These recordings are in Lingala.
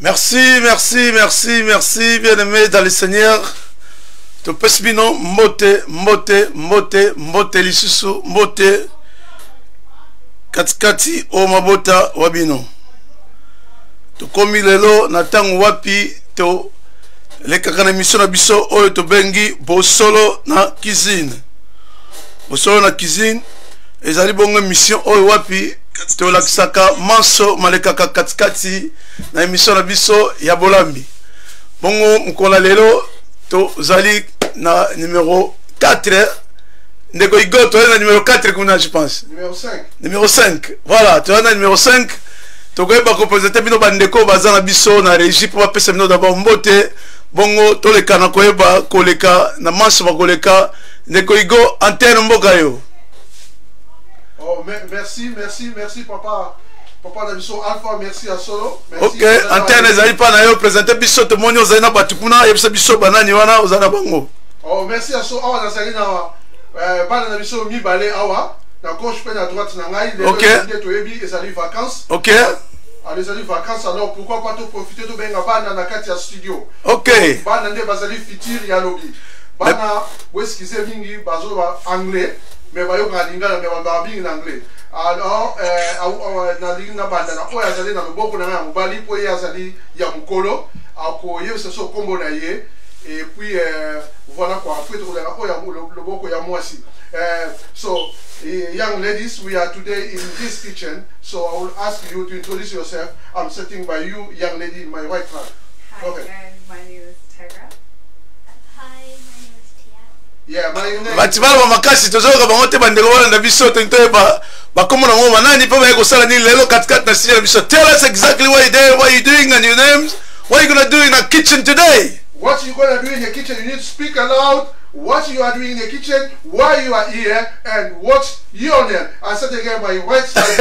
Merci, merci, merci, merci, bien-aimés dans le Seigneur. To pesbino mote, mote, mote, mote lisusu, mote katikati o mabota wabino. To komi lelo na tangu wapi to lekaka na mission na biso oyo to bengi bosolo na cuisine. Bosolo na cuisine ezali bongo mission oyo wapi to lakisaka manso malekaka katikati na mission na biso ya bolambi. Bongo mkola lelo to zali na numéro 4. Ndeko Igo to na numéro 4 kuna je pense. Numéro 5. Numéro 5. Voilà, to na numéro 5. To ko ba représenter bino bandeko bazana biso na régie pour pesa bino d'abord mbote. Bongo to le kana ko ba koleka na manso ba koleka Ndeko Igo antenne mboka yo. Oh merci, merci, merci papa. Papa na biso Alpha, merci à Solo. Merci. OK, antenne ezali pa na yo présenter biso to moni ozali na batukuna yebisa biso banani wana ozana bango. Oh merci à Solo. Awa nazali na bana na biso mibale awa na gauche pe na droite na ngai les deux to yebi ezali vacances. OK. Allez ezali vacances alors pourquoi pas to profiter to benga bana na kati ya studio. OK. Bana nde bazali fitir ya lobby. Bana weskize mingi bazo ba anglais mais bayo ka lingala mais ba bingi na anglais. Alors na linga banda na oya zali na loboko na ngai mobali po ya zali ya mukolo akoye ce so kombo na ye et puis voilà quoi après to la oya loboko ya mwasi. So young ladies, we are today in this kitchen, so I will ask you to introduce yourself. I'm sitting by you, young lady in my right hand. Hi guys, my name is Tegra. Hi, my name is Tia. Yeah, my name. Batibala ba makasi tozoka bango te bandeko wana na biso to ba komo na ngoma nani pa ba ko sala ni lelo katikati na sisi biso. Tell us exactly what you doing and your names. What are you going to do in the kitchen today? What you going to do in the kitchen? You need to speak aloud. What you are doing in the kitchen, why you are here, and what's your name. I said again, my right side.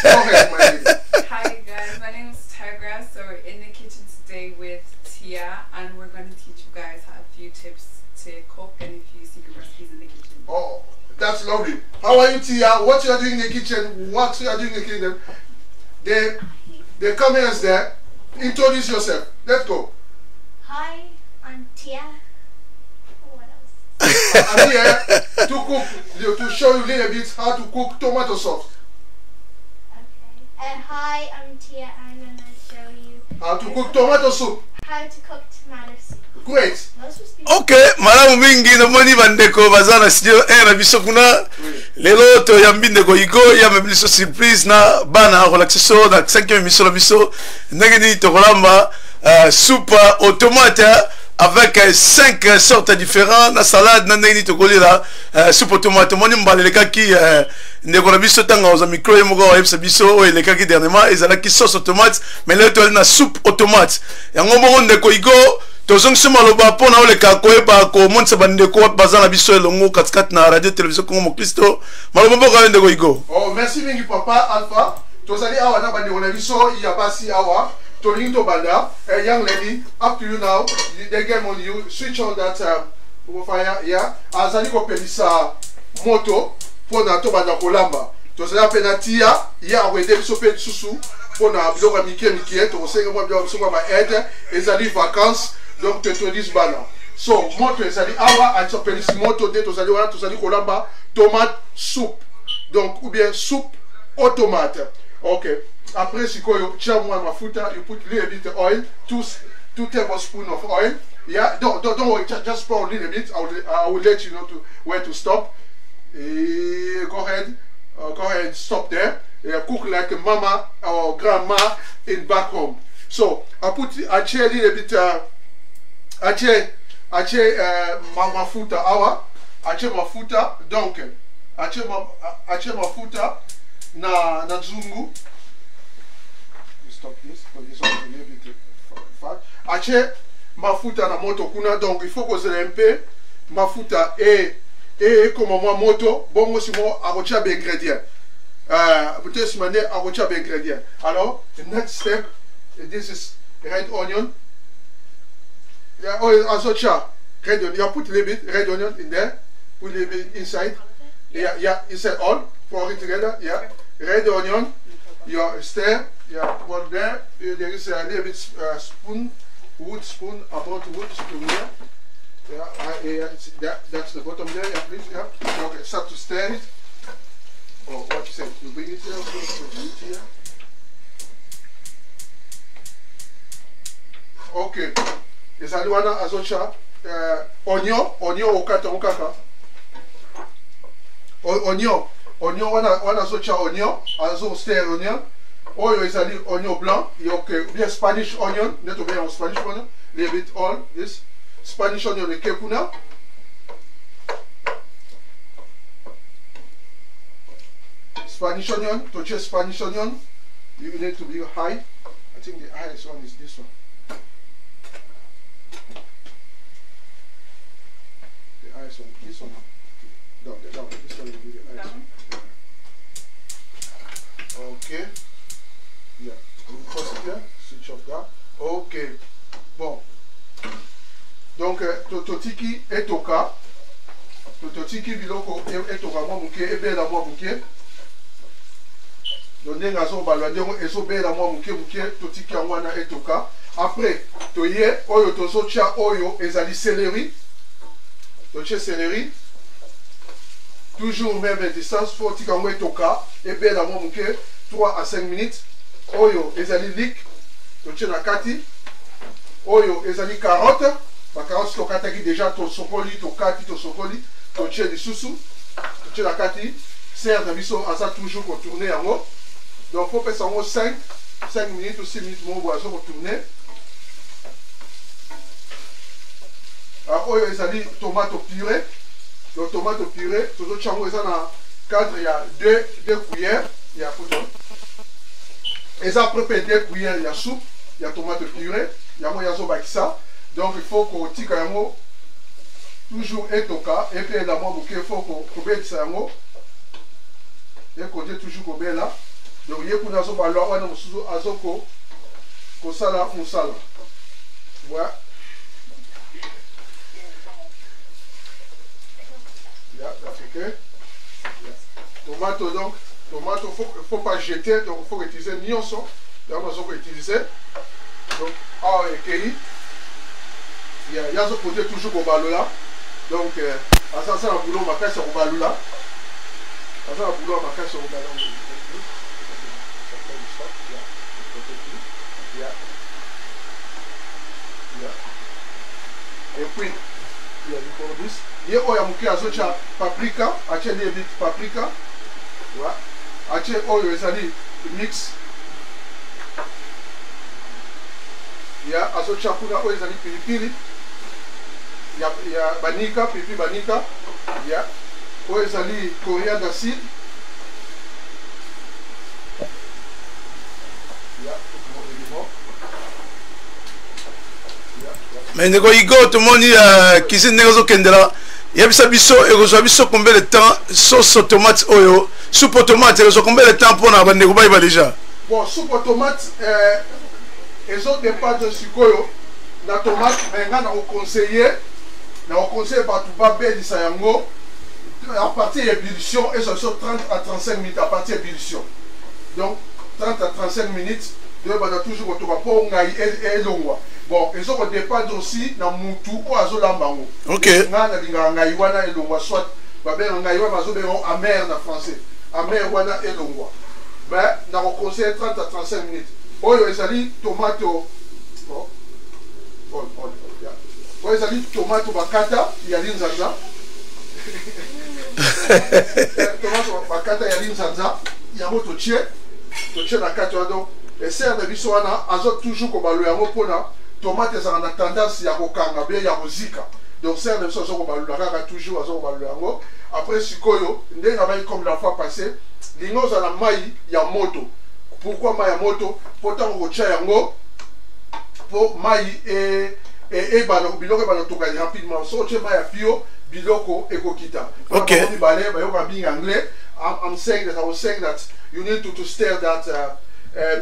Go ahead, my lady. Hi guys, my name is Tegra. So we're in the kitchen today with Tia, and we're going to teach you guys a few tips to cook and a few secret recipes in the kitchen. Oh, that's lovely. How are you, Tia? What you are doing in the kitchen? What you are doing in the kitchen? The cameras there. Introduce yourself. Let's go. Hi, I'm Tia. What else? I'm here to cook, to show you a little bit how to cook tomato sauce. Okay. And hi, I'm Tia. I'm going to show you How to cook tomato soup. how to cook tomato soup. Great. Okay, malamu mingi na moni bandeko bazana studio na biso kuna lelo to yambi ndeko Igo ya mebliso surprise na bana relaxation na 5e émission na biso ndenge ni to kolamba soupe aux tomates avec 5 sortes différentes na salade na ndenge ni to kolila soupe aux tomates moni mbaleleka ki ndeko na biso tanga oza micro yemo ko yebisa biso o eleka ki dernièrement ezala ki sauce aux tomates mais lelo to na soupe aux tomates yango bongo ndeko Igo tozongisi maloba mpona oleka koyeba komonisa bandeko bazana biso elongo katikati na radio télévision Congo Mokristo maloba mboka yo ndeko Igo. Oh, merci mingi papa Alpha. Tozali awa na bandeko na biso ya basi awa tolingi to banda. Young lady, up to you now. The game on you. Switch on that fire. Yeah. Azali ko pelisa moto pona to banda kolamba. Tozali pena Tia ya awede biso pe susu pona biloko mike to senga mo biloko so ba aide ezali vacances. Donc tu introduis bana. So moto ezali awa atopelisi moto de tozali wana tozali kolamba tomate soupe. Donc ou bien soupe aux tomates. Okay. Après sikoyo tia moi mafuta, you put a little bit of oil, two tablespoons of oil. Yeah, don't worry, just pour a little bit. I will let you know where to stop. Go ahead, stop there. Cook like a mama or grandma in back home. So I a little bit mafuta awa ache mafuta donc ache mafuta na zungu. Stop this because this one is a little bit fat. Ache mafuta na moto kuna donc il faut que vous un peu mafuta et comme moi moto bongo simo akocha be ingrédients peut-être si mané akocha be ingrédients. Alors the next step, this is red onion. Yeah, oh, also red onion. You put a little bit red onion in there. Put a little bit inside. Yeah, inside all. Pour it together. Yeah, red onion. You stir. Yeah, well there is a little bit wood spoon, about wood spoon here. Yeah, that's the bottom there, yeah, please, yeah. Okay, start to stir it. Oh, what you say? You bring it here, bring it here. Okay. Is that one azocha? Onion okaka. Onion wana azocha onion, azo stir onion. Oil is a onion blanc. Okay, bien Spanish onion. Net bien en Spanish onion. Leave it all this Spanish onion de kekuna. Spanish onion, to choose Spanish onion, you need to be high. I think the highest one is this one. The highest one, this one. Down, this one will be the highest one. Okay. Yeah. Cross it here, switch off that. Okay. Bon. Donc, totiki etoka. Totiki biloko etoka mwa muke, ebela mwa muke. Donc, ngazo balwa ezo bela mwa muke totiki yango wana etoka. Après, toye oyo tozo tia oyo ezali céleri. Toche céleri. Toujours même distance, faut tika yango etoka, ebela mwa muke 3 à 5 minutes. Oyo ezali lik, toche na kati. Oyo ezali carotte, ba carotte tokataki déjà to sokoli, to kati to sokoli, toche lisusu, toche na kati. Serre na biso aza toujours pour tourner yango. Donc, il faut faire 5 minutes ou 6 minutes pour tourner. Alors, il y a des tomates purées. Donc, tomates purées, tout le chango, il y a cadre, il y a 2 cuillères. Il y a et ça, après 2 cuillères, il y a soupe, il y a tomates purées, il y a moyen de ça. Donc, il faut qu'on tique toujours etoka. Et puis, il faut qu'on mette ça. Et qu'on dit toujours qu'on met là. Donc, il y a un azo balwa wana musuzu azoko kosala musala. Voilà. Yeah, that's okay. Yeah. Tomate donc, faut pas jeter, donc faut utiliser nyonso. Donc on va utiliser. Donc awa ekei. Yeah, yazo côté toujours ko balola. Donc asa ça boulot makasi ko balola. Asa boulot makasi ko balola. Et puis, il y a du cordis. Il y a un azocha paprika, ache les bits paprika. Voilà. Ache oyo ezali mix. Il y a azocha kuna oyo ezali pilipili. Il y a banika, pipi banika. Il y a oyo ezali coriandre seed. Mais ndeko Igo tout le monde cuisine negozo kendela yebisa biso ekozwa biso combien de temps sauce tomate oyo soupe tomate ekozwa combien de temps pour na bandeko ba déjà. Bon, soupe tomate ezo dépend de sikoyo na tomate mais nga na conseiller batu ba belisa yango à partir d'ébullition et sur 30 à 35 minutes à partir d'ébullition. Donc 30 à 35 minutes de bana toujours autour pour ngai et longwa. Bon, ils ont dépendre aussi dans Moutou ou Azolambango. Ok. Ngai soit ngai amer en français. Amer wana et longwa. Mais dans le conseil 30 à 35 minutes. Oyo ezali tomato. Oyo ezali tomato bakata ya linzanza. Tomato bakata ya linzanza. Yango toche na kati donc et serre de biso wana azo toujours ko balo yango pona tomate ça a tendance ya kokanga bien ya kozika. Donc serre de biso azo ko balo kaka toujours azo ko balo yango. Après sikoyo ndenge abai comme la fois passée lingo za na mai ya moto. Pourquoi mai ya moto? Pourtant ko tia yango pour mai et balo biloko balo tokali rapidement. So tia mai ya pio biloko ekokita. Okay. I'm saying that I was saying that you need to stir that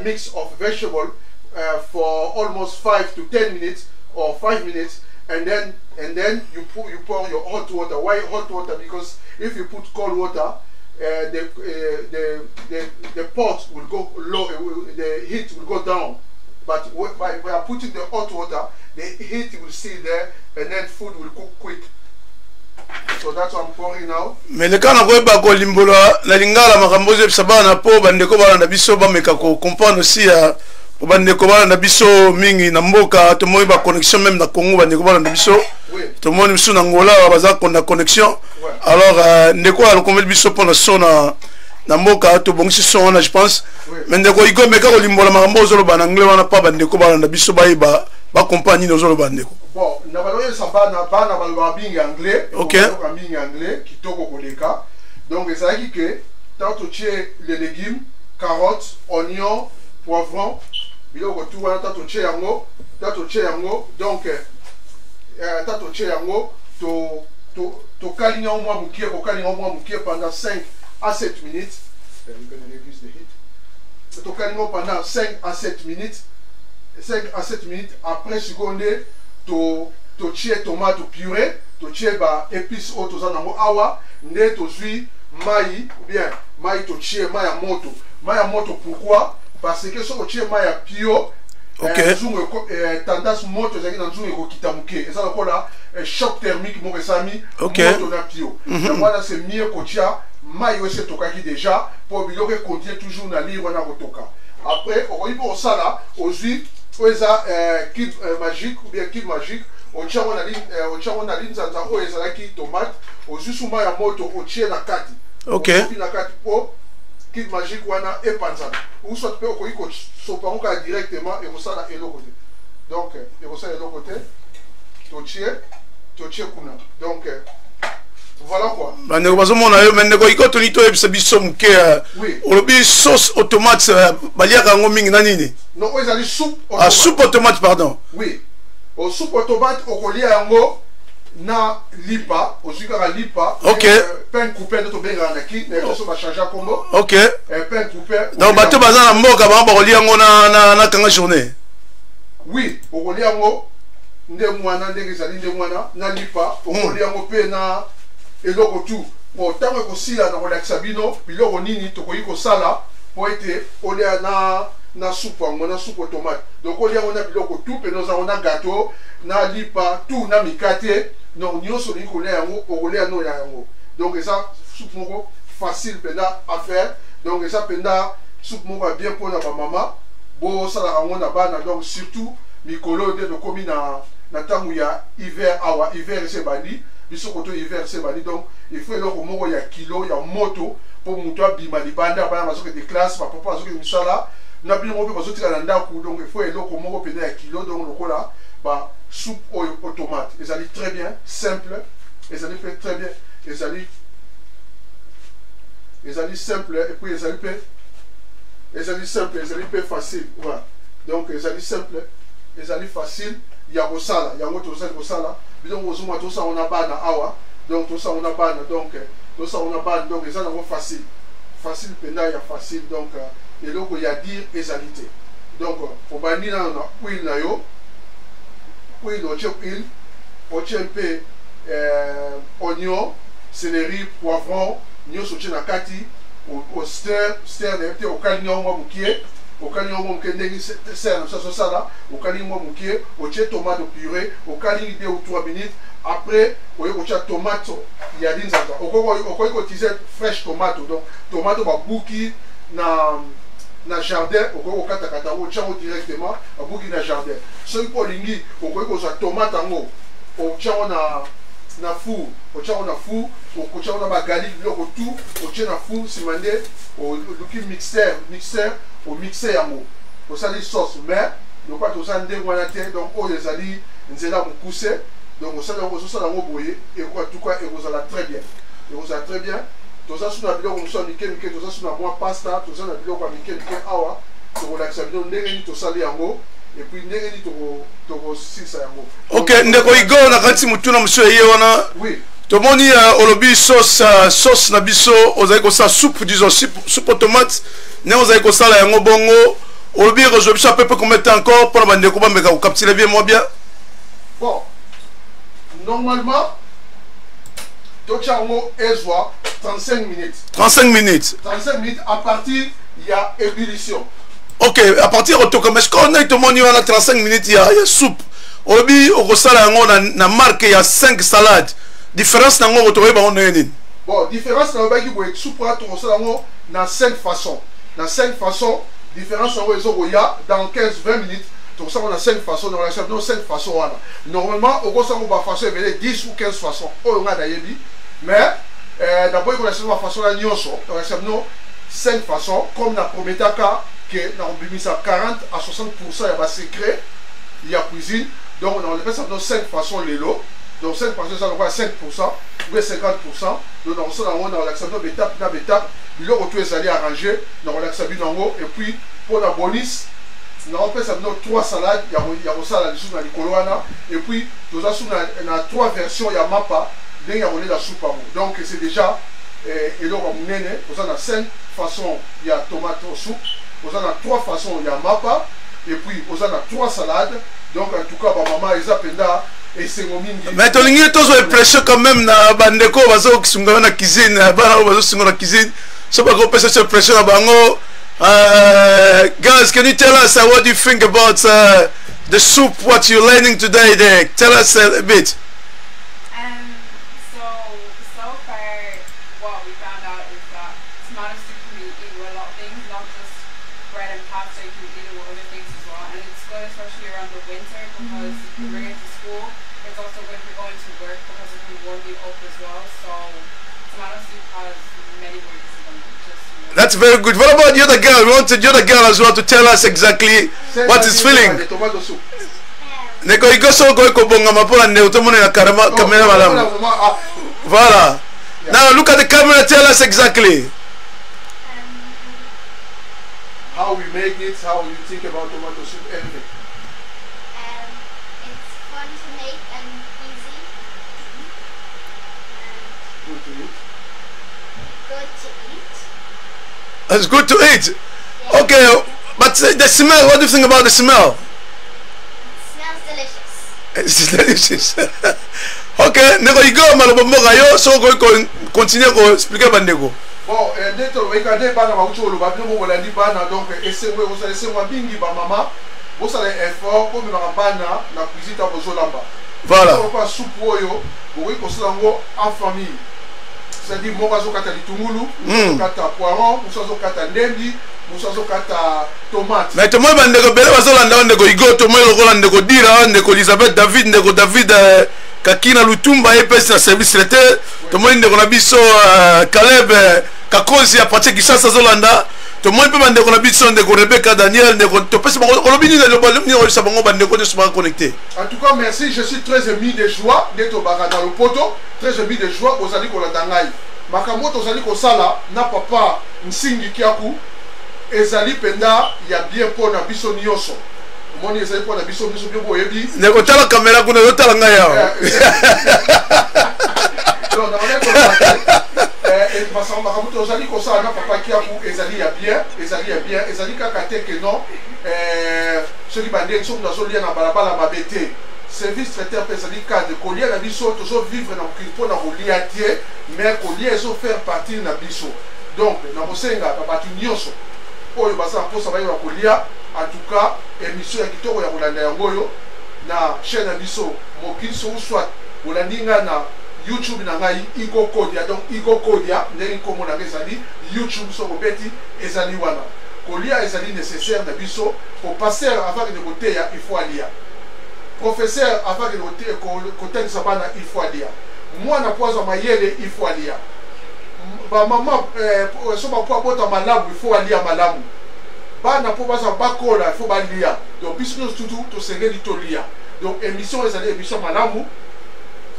mix of vegetable for almost 5 to 10 minutes or 5 minutes, and then you pour your hot water. Why hot water? Because if you put cold water, the pot will go low, the heat will go down. But by putting the hot water, the heat will stay there, and then food will cook quick. So that's what I'm pouring now. Mais le cas n'a pas ko limbola na lingala makambo ze sabana po bandeko bana na biso ba meka ko comprendre aussi po bandeko bana na biso mingi na mboka to moi ba connexion même na Congo bandeko bana na biso to moi biso na Angola baza ko na connexion. Alors ndeko ala ko biso pour na sona na mboka to bongisi sona je pense. Mais ndeko iko meka ko limbola makambo zo lo bana anglais wana pa bandeko bana na biso ba iba ba compagnie no zo lo bandeko. Bon, na baloye sabana bana balwa bingi anglais, OK, bingi anglais kitoko koleka. Donc ça dit que tant tu les légumes, carottes, oignons, poivrons, biloko tout wana tant tu yango, donc tant tu yango to kalinga au moins mukie ko kalinga au moins mukie pendant 5 à 7 minutes. We're going to reduce the heat. To kalinga pendant 5 à 7 minutes. 5 à 7 minutes après seconde to tirer tomate purée, to tirer ba épices autres en awa, ne to zui maï ou bien maï to tirer maï à moto pourquoi? Parce que si on tire maï à pio, tendance moto c'est dans zoom eko kitamuke et ça encore là choc thermique mo resami moto na pio. Donc voilà c'est mieux ko tia maï aussi tokaki déjà pour biloko continuer toujours na livre na kotoka. Après on y pour ça là aux huiles oza kit magique ou bien kit magique on tient on a ligne zanza o ezala ki tomate o jusuma ya moto o tient na kati. OK, na kati po kit magique wana e panza ou soit pe ko iko so pa onka directement et ça là et l'autre côté. Donc et ça et l'autre côté to tient kuna. Donc voilà quoi. Bandeko bazomona yo mendeko iko to nito ebisa biso muke olobi sauce automate baliaka ngo mingi na nini? Non, ils ont soupe automate. Ah, soupe automate, pardon. Oui. Au soupe automate, au collier yango na lipa, au sucre à lipa. OK. Pain coupé de tobe ranaki, mais ça va changer combo. OK. Pain coupé. Donc bato bazana mboka ba collier yango na kanga journée. Oui, au collier yango nde mwana ndenge zali nde mwana na lipa, au collier yango pe na eloko tout. Bon, tant que sila na relaxa bino, biloko nini to koyi ko sala pour être au na soupe na soupe automate. Donc on a biloko tout pe nous on a gâteau na lipa tout na mikate non nyoso ni ko le yango o le no yango. Donc ça soupe moko facile penda à faire. Donc ça penda soupe moko bien pour na maman bo sala yango na bana donc surtout mikolo de komi na tangu ya hiver awa hiver c'est bandi biso koto hiver c'est bandi donc il faut eloko moko ya kilo ya moto pour muto bima libanda bana bazoke de classe papa bazoke misala na bien on peut pas sortir dans ndaku donc il faut eloko moko pena ya kilo donc lokola ba soupe automate et ça dit très bien simple et ça dit très bien et ça dit simple et puis ça dit simple et ça dit facile voilà donc ça dit simple et ça dit facile il y a osala il y a moto osala bidon ozuma to ça on a bana awa donc tout ça on a bana donc tout ça on a bana donc ça c'est facile pena ya facile donc et donc il y a dire égalité donc au bandi na huile na yo huile au huile au peu oignon céleri poivron nyoso na kati au stir de au kalinga mo mukie au kalinga mo mukie ndenge sert ça là au kalinga mo mukie au tomate purée au kalinga de 3 minutes après au tomate il y a des au ko utiliser fresh tomate donc tomate ba buki na jardin au katakata au tchango directement à buki na jardin so il faut lingi au ko tomate ngo au tchango na four au tchango na four au tchango na ba garlic biloko tout au tchango na four simande au luki mixer au mixer yango au sali sauce mais le pas tout ça ndenge wana te donc au les ali nzela mukuse donc ça la boye et quoi tout quoi et vous allez très bien et vous allez très bien tout ça sur la vidéo comme ça nickel tout ça sur la moi pasta tout ça la vidéo comme nickel awa to relaxa vidéo ndenge to sali yango et puis ndenge ni to sisa yango. OK ndeko igo na kanti mutuna monsieur ye wana oui to moni olobi sauce na biso ozali ko sa soupe disons soupe tomate ne ozali ko sala yango bongo olobi rezo biso peu combien de temps encore pour la ndeko ba meka ko capturer bien moi bien. Bon normalement to chango ezwa 35 minutes. 35 minutes. 35 minutes à partir, il y a ébullition. Ok, à partir de tout, mais ce qu'on a tout le monde, il y a 35 minutes, il y a soupe. Obi, au Rosala, on a marqué, il y a 5 salades. Différence, on a retrouvé, on a une. Bon, différence, on a dit soupe, on a 5 façons. Dans 5 façons, différence, on a dans 15-20 minutes. Donc ça, on a 5 façons, on a 5 façons. Normalement, on a façon 10 ou 15 façons. On a mais d'abord, on a la façon de on a 5 façons, comme dans le premier cas, que dans 40 à 60%, il y a un secret, il y a cuisine. Donc on appelle ça 5 façons les lots. Donc 5 façons, ça on a 5% ou 50%. Donc dans ça, on a l'acceptation d'étape par étape. Il y a tout est arrangé, on a l'acceptation en haut. Et puis pour la bonus, on appelle ça 3 salades. Il y a un salade dans les colonnes. Et puis on a 3 versions, il y a mapa. Il y a la soupe. Donc c'est déjà, et donc on a 5 façons, il y a tomate soupe. On a 3 façons, il y a mapa. Et puis on a 3 salades. Donc en tout cas, maman, ils appellent et c'est mon mini. Mais tu as une pression quand même dans Bandeko, qui sont dans la cuisine, dans la cuisine. So pas qu'on peut se pression à Bango. Guys, can you tell us what do you think about the soup? What you're learning today? There, tell us a bit. So far, what we found out is that tomato soup can be eaten with a lot of things, not just bread and pasta. You can eat it with other things as well, and it's good especially around the winter because you can bring it to school. It's also good for going to work because it can warm you up as well. So tomato soup has many ways than just. That's very good. What about the other girl? We want the other girl as well to tell us exactly what is feeling. Neko iko so go bonga mapola ne utomone na camera malamu. Voilà. Now look at the camera. Tell us exactly. How we make it, how you think about tomato soup, everything. It's fun to make and easy. Good to eat. Good to eat. It's good to eat. Yeah. Okay, but the smell. What do you think about the smell? It smells delicious. It's delicious. Okay, neko igo malobo mboga yo so go continue ko expliquer bandeko. Bon, dès que vous avez bana ba ucho lo ba bino mo la di bana donc essayer vous allez essayer moi bingi ba maman. Vous allez effort comme ba bana na cuisine ta bozo lamba. Voilà. On va soupe yo, vous ko solango en famille. C'est-à-dire mo ba zo kata litungulu, mo kata poiron, mo zo kata ndembi, mo zo kata tomate. Mais to mo bandeko bele bazolanda ndeko igo to mo lokola ndeko dira ndeko Elizabeth David ndeko David Kakina Lutumba epesi na service traiteur to mo ndeko na biso Caleb Kakozi a partir Kishasa Zolanda to mo pe bandeko na biso ndeko Rebecca Daniel ndeko to pesi bango kolobini na lobo ni o sabango bandeko de souvent connecté. En tout cas, merci, je suis très ému de joie d'être dans le poteau, très ému de joie aux alliés qu'on a dangaï. Makamoto aux alliés qu'on sala n'a pas nsingi kiaku ezali penda ya bien pour na biso nyoso. Moni ezali pour na biso biso bien boyebi. Ndeko tala kamera kuna yo tala ngaya. Non, on est comme et parce que Makamoto aux alliés qu'on sala n'a pas kiaku ezali ya bien, ezali kakate que non. Ceux qui bandent sont dans le lien à balabala mabete. Service traiteur personnel cadre collier na biso toujours vivre dans pour na reliatie mais collier so faire partie na biso. Donc na mosenga babatu nyonso oyo basa pour ça va y kolia en tout cas émission ya kitoko ya kolanda yango yo na chaîne na biso mokiso soit olandinga na YouTube na ngai Igo Kodia donc Igo Kodia ndeni komo na ezali YouTube so beti ezali wana kolia ezali nécessaire na biso pour passer avant de côté il faut aller. Professeur avant de côté sabana il faut aller. Moi na poizo mayele il faut aller. Ba maman so ba po bota malamu il faut aller malamu. Ba na po baza bakola il faut ba lia. Donc biso tout sengeli to lia. Donc émission ezali émission malamu.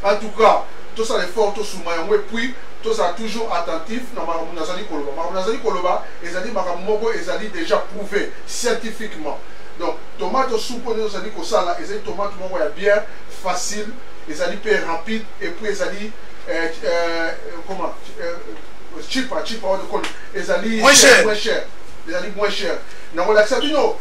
En tout cas, tout ça l'effort tout souma yango et puis tout ça toujours attentif na mazali koloba. Mazali koloba ezali makamoko ezali déjà prouvé scientifiquement. Donc tomate soupe nous ezali ko sala ezali tomate moko ya bien facile, ezali peu rapide et puis ezali comment cheap on call ezali moins cher. Ezali moins cher. Na relaxa bino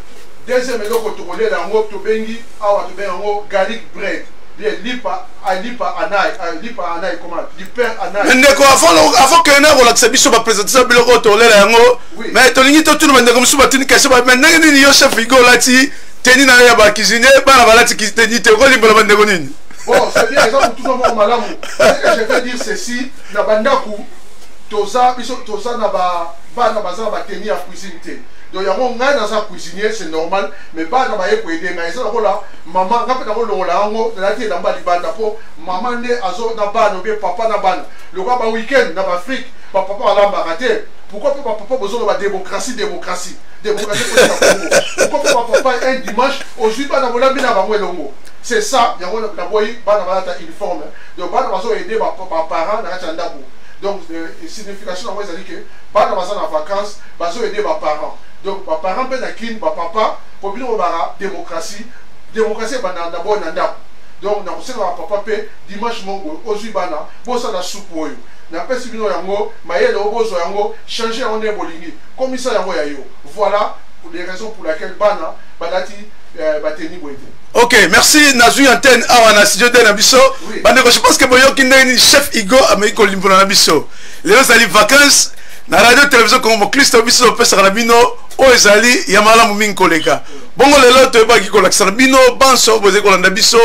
deuxième eloko to kolela yango to bengi awa to bengi yango garlic bread. bien lipa anai comment du père anai ndeko avant que na relaxa biso ba présentation biloko tolela yango mais tolingi to tuna ndeko musu batuni question ba ndenge nini yo chef Igo lati teni na ya ba cuisinier bana balati teni te ko limbola ndeko nini bon c'est bien exemple tout le monde malamu je vais dire ceci na bandaku toza biso toza na ba bana baza ba teni ya cuisine te. Donc, il y a un gars dans sa cuisinier, c'est normal, mais pas dans ma époque. Maman, quand on a maman ne azo na ban, papa na ban. Le gars ba week-end dans l'Afrique, papa a l'embarraté. Pourquoi papa besoin de la démocratie? Pourquoi papa un dimanche au sud pas dans la bien avant longo. C'est ça, il y a un boy ba na uniforme. Donc ba na besoin aider parents na chandabu. Donc signification en c'est que ba na en vacances, besoin aider parents. Donc, mes parents peuvent être papa, pour bien avoir démocratie pendant d'abord nanda. Donc, nous sommes papa dimanche mongo, aujourd'hui bana, bon ça la soupe oyo. Na pas si bino yango, maïe le bozo yango, changer en bolingi. Comme ça yango yayo. Voilà les raisons pour lesquelles bana badati bateni boite. Ok, merci Nazu Antenne awana studio de Nabiso. Je pense que boyo kindeni chef Igo Ameriko Limbona Nabiso. Les autres vacances na radio télévision comme Christo biso pesa na bino o ezali ya malamu mingi koleka bongo lelo to ba ki kolakisa bino banso boze kolanda biso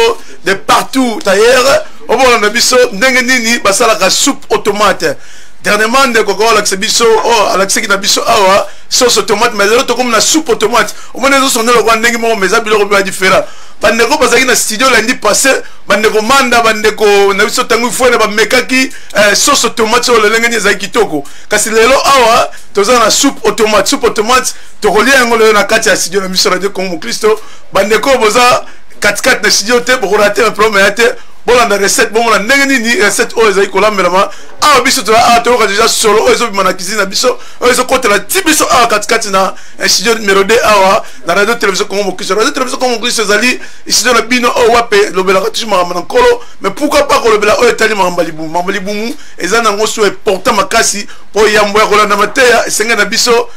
de partout ailleurs o bolanda biso ndenge nini basala ka soupe automate dernièrement de koko lakisa biso o alakisa ki na biso awa sauce automate mais lelo to comme na soupe automate o mona zo sonelo kwa ndenge mo meza biloko ba différent bandeko bazaki na studio lundi passé bandeko manda bandeko na biso tangu fone ba mekaki sauce automate o lelenge ni za kitoko kasi lelo awa toza na soupe automate to kolia yango lelo na kati ya studio na biso radio Congo Christo bandeko boza katikati na studio te boko rater un problème ya te bolanda recette bon na ndenge nini recette o ezali kolambelama awa biso toza to déjà solo o ezobima na cuisine na biso o ezokotela ti biso awa katikati na studio numéro 2 awa na radio télévision Congo Christo radio télévision Congo Christo ezali studio na bino o wape lobelaka toujours makambo na nkolo mais pourquoi pas kolobela oyo etali makambo libumu eza nango so important makasi po yambo ya kolanda mateya esenga na biso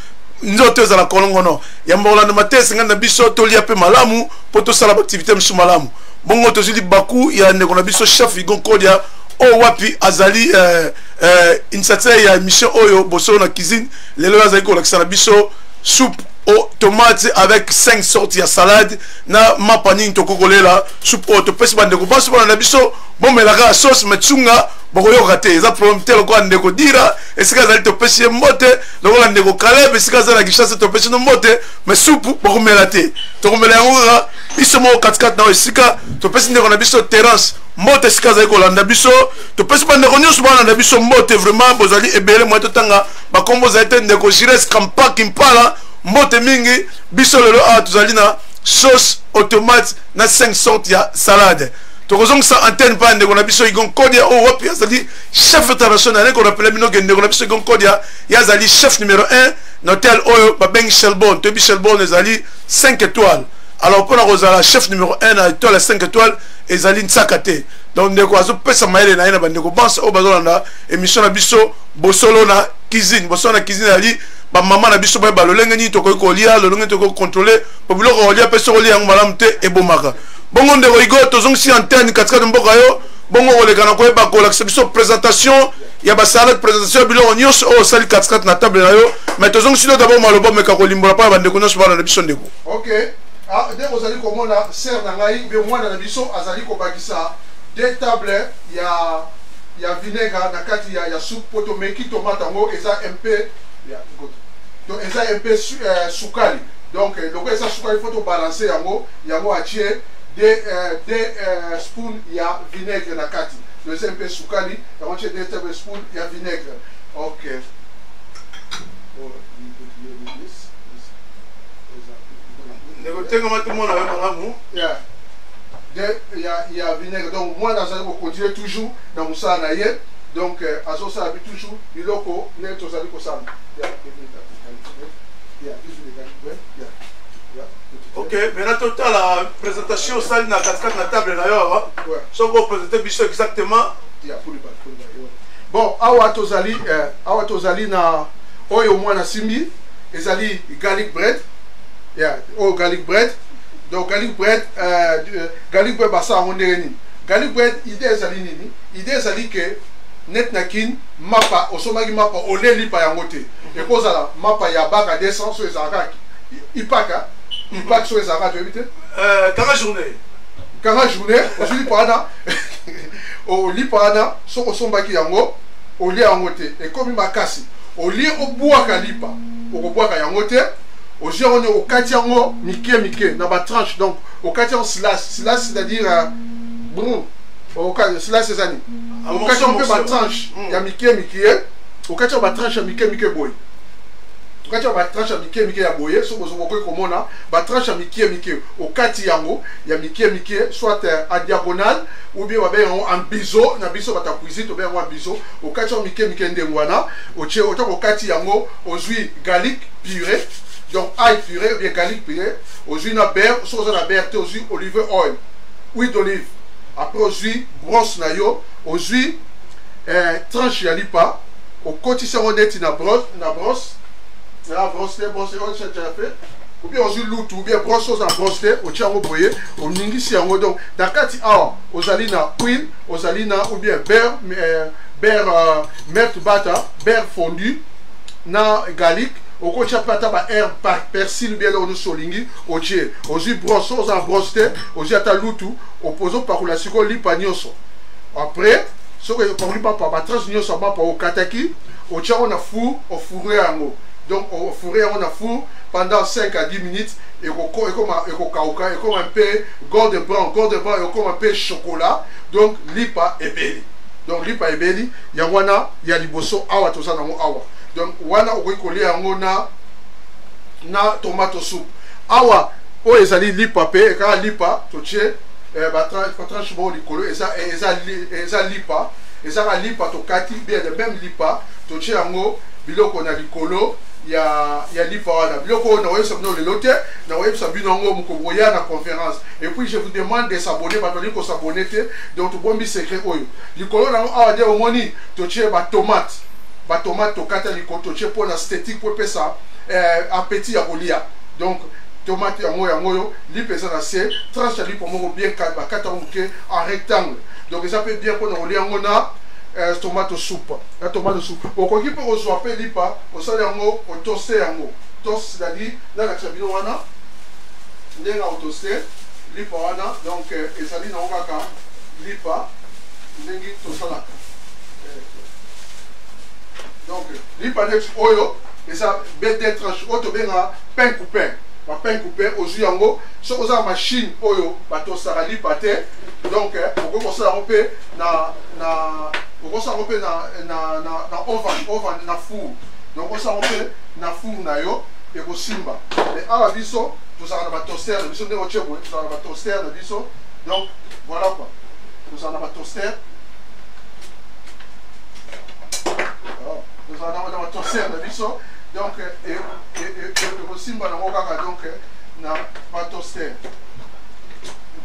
nzoto ezala kolongono yambo kolanda mateya esenga na biso tolia pe malamu po tosala activité mosusu malamu bongo tozili baku ya ndeko na biso chef Igo Kodia o wapi azali initiative ya émission oyo boso na cuisine lelo azali kolakisa na biso soupe aux tomates avec 5 sortes de salade na mapani to kokolela soupe au to pesi bande ko baso na biso bomelaka sauce metsunga bokoyo kate za problème tel ko ande ko dira esika zali to pesi mbote lokola ndeko Caleb esika zala kishasa to pesi no mbote mais soupe bokomela te to komela yango biso mo katikati na esika to pesi ndeko na biso terrasse mbote esika zali ko landa biso to pesi bande ko nyusu bana na biso mbote vraiment bozali ebele mo to tanga ba kombo za ete ndeko Jires Kampa Kimpala mbote mingi biso lelo a tozali na sauce automate na 5 sortes ya salade tokozong sa antenne pa ndeko na biso Igo Kodia o wapi azali chef international ko rappelle bino ndeko na biso Igo Kodia yazali chef numéro 1 na hôtel oyo ba beng Shelbourne to bi Shelbourne ezali 5 étoiles alors pour la rosala chef numéro 1 na étoile 5 étoiles ezali nsakate donc ndeko azo pesa maele na ina bandeko bansa o bazolanda émission na biso bosolo na cuisine ali ba maman na biso ba lolenge ni to ko kolia lolenge to ko contrôler po biloko kolia peso kolia ngo malamu te ebomaka bongo ndeko Igo tozong si antenne katikati mboka yo bongo kolekana ko ba kolakisa biso présentation ya ba salade présentation biloko nyos o sali katikati na table na yo mais tozong si d'abord maloba meka ko limbola pa bandeko nyos bana na biso ndeko OK ah ndeko zali ko mona ser na ngai be mwana na biso azali ko bakisa deux tables ya vinaigre na kati ya soupe poto meki tomate ngo eza un peu donc eza un peu sukali donc loko eza sukali faut balancer yango atie des spoons ya vinaigre na kati donc c'est un peu sukali yango atie des tablespoons ya vinaigre OK il y a vinaigre donc moi dans ça on continue toujours dans moussa naie donc aso ça habite toujours biloko neto ça ko ça OK maintenant total la présentation salle na cascade na table na yo so go présenter biso exactement bon awa tozali na oyo mwana simbi ezali garlic bread garlic bread donc garlic bread basa ngondeni garlic bread idée ezali nini idée ezali que net nakin mapa osomaki mapa ole lipa yango te ekozala mapa ya baka 200 so ezalaka ipaka so ezalaka toyebi te kanga journée ozwi lipa wana olipa wana so osombaki yango olia yango te ekomi makasi olie obwaka lipa okobwaka yango te ozwi yango okati yango mike na batranche donc okati yango slash c'est-à-dire bon slash ezani okati yango mpe batranche ya mike okati yango batranche ya mike boye okati yango batranche ya mike ya boye so bozokoki komona batranche ya mike okati yango ya mike soit à diagonale ou bien babe yango en biseau na biso bata cuisine to be yango en biseau okati yango mike ndenge wana otie okati yango ozwi garlic purée donc ail purée ou bien garlic purée ozwi na beurre so oza na beurre te ozwi olive oil huile d'olive après ozwi brosse na yo ozwi tranche ya lipa okotisa yango neti na brosse ou bien ozwi lutu ou bien brosse oza na brosse te otia yango boye oningisi yango donc na kati awa ozali na huile ozali na ou bien beurre melt butter beurre fondu na garlic okotia pe ata baherbe persil bien eloko nyonso olingi otie ozwi brosse oza na brosse te ozwi ata lutu ozopakola sikoyo lipa nyonso après soki opakoli mapa batranche nyonso ya mapa okataki otia yango na four ofourre yango donc ofourre yango na four pendant 5 à 10 minutes ekokauka ekoma un peu gold brun ekoma un peu chocolat donc lipa ebeli yango wana ya liboso awa toza nango awa donc wana okoki kolia yango na tomato soup awa oyo ezali lipa pe ekaka lipa totie batranche moko likolo eza lipa ezaka lipa tokati bien de même lipa totie yango biloko na likolo ya lipa wana biloko oyo nakoyebisa bino lelo te nakoyebisa bino yango mokoboya na conférence et puis je vous demande de s'abonner bato balingi kosabone te donc tobombi secret oyo likolo nango awa nde omoni totie batomate tokata likolo totie mpona esthétique po epesa appétit ya kolia donc tomate yango oyo lipa eza na se tranche ya lipa moko bien bakata yango moke en rectangle donc eza mpe bien mpona kolia yango na tomato soup okoki mpe kozwa mpe lipa osala yango otoste yango toste c'est-à-dire nalakisa bino wana ndenge otoste lipa wana donc ezali nango kaka lipa ndenge tosalaka donc lipa next oyo eza bede tranche oyo tobenga pain coupé ozwi yango soki oza na machine oyo batosaka lipa te donc okoki kosala yango mpe na oven na four donc osala yango mpe na four na yo ekosimba mais awa biso tozalaka na batoster na biso ndenge otie boye tozalaka na batoster na biso donc voilà quoi tozalaka na batoster tozalaka na batoster na biso donc ekosimba nango kaka donc na batoster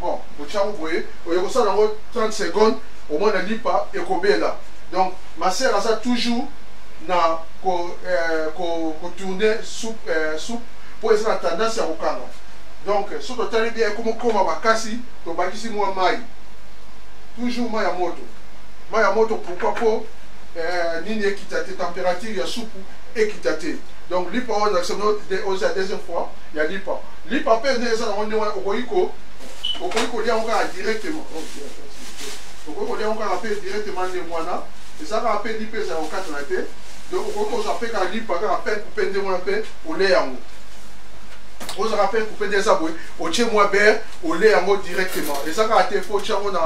bon otia yango boye oyo kosala yango 30 secondes au moins na lipa ekobela donc ma sœur aza toujours na kotourne soupe po eza na tendance ya kokanga donc so totali bien ekomokoma makasi tobakisi mwa mai toujours mai ya moto pourquoi po nini ekita te température ya supu ekita te donc lipa oyo na oza deuxième fois ya lipa mpe nde eza nango ndenge wana okoki kolia yango kaka directement okoki kolia yango kaka mpe directement ndenge wana eza kaka mpe lipa ezala kokatana te donc okoki kozwa mpe kaka lipa kaka pain coupe ndenge wana mpe olie yango ozaka pain coupe nde eza boye otie mwa beurre olie yango directement eza kaka te mpo otie yango na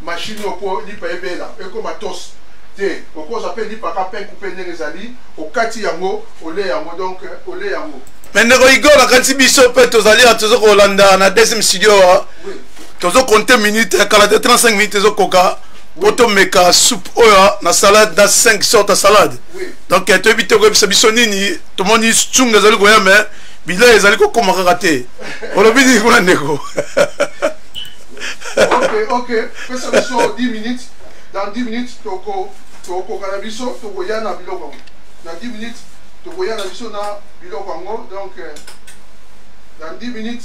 machine oyo mpo lipa ebela ekoma tos te okozwa mpe lipa kaka pain coupe ndenge ezali okati yango olie yango donc olie yango mais ndeko Igor nakanisi biso mpe tozali tozokolanda na deuxième studio tozokonte minute kala te 35 minutes ezokoka po tomeka soupe oyo na salade na 5 sortes ya salade donc toyebi te koyebisa biso nini tomoni tsunga ezali koya me bilei ezali kokoma kaka te olobi nini kuna ndeko ok pesa biso 10 minutes dans 10 minutes tokoka na biso tokoya na biloko yango dans 10 minutes tokoya na biso na biloko yango donc dans 10 minutes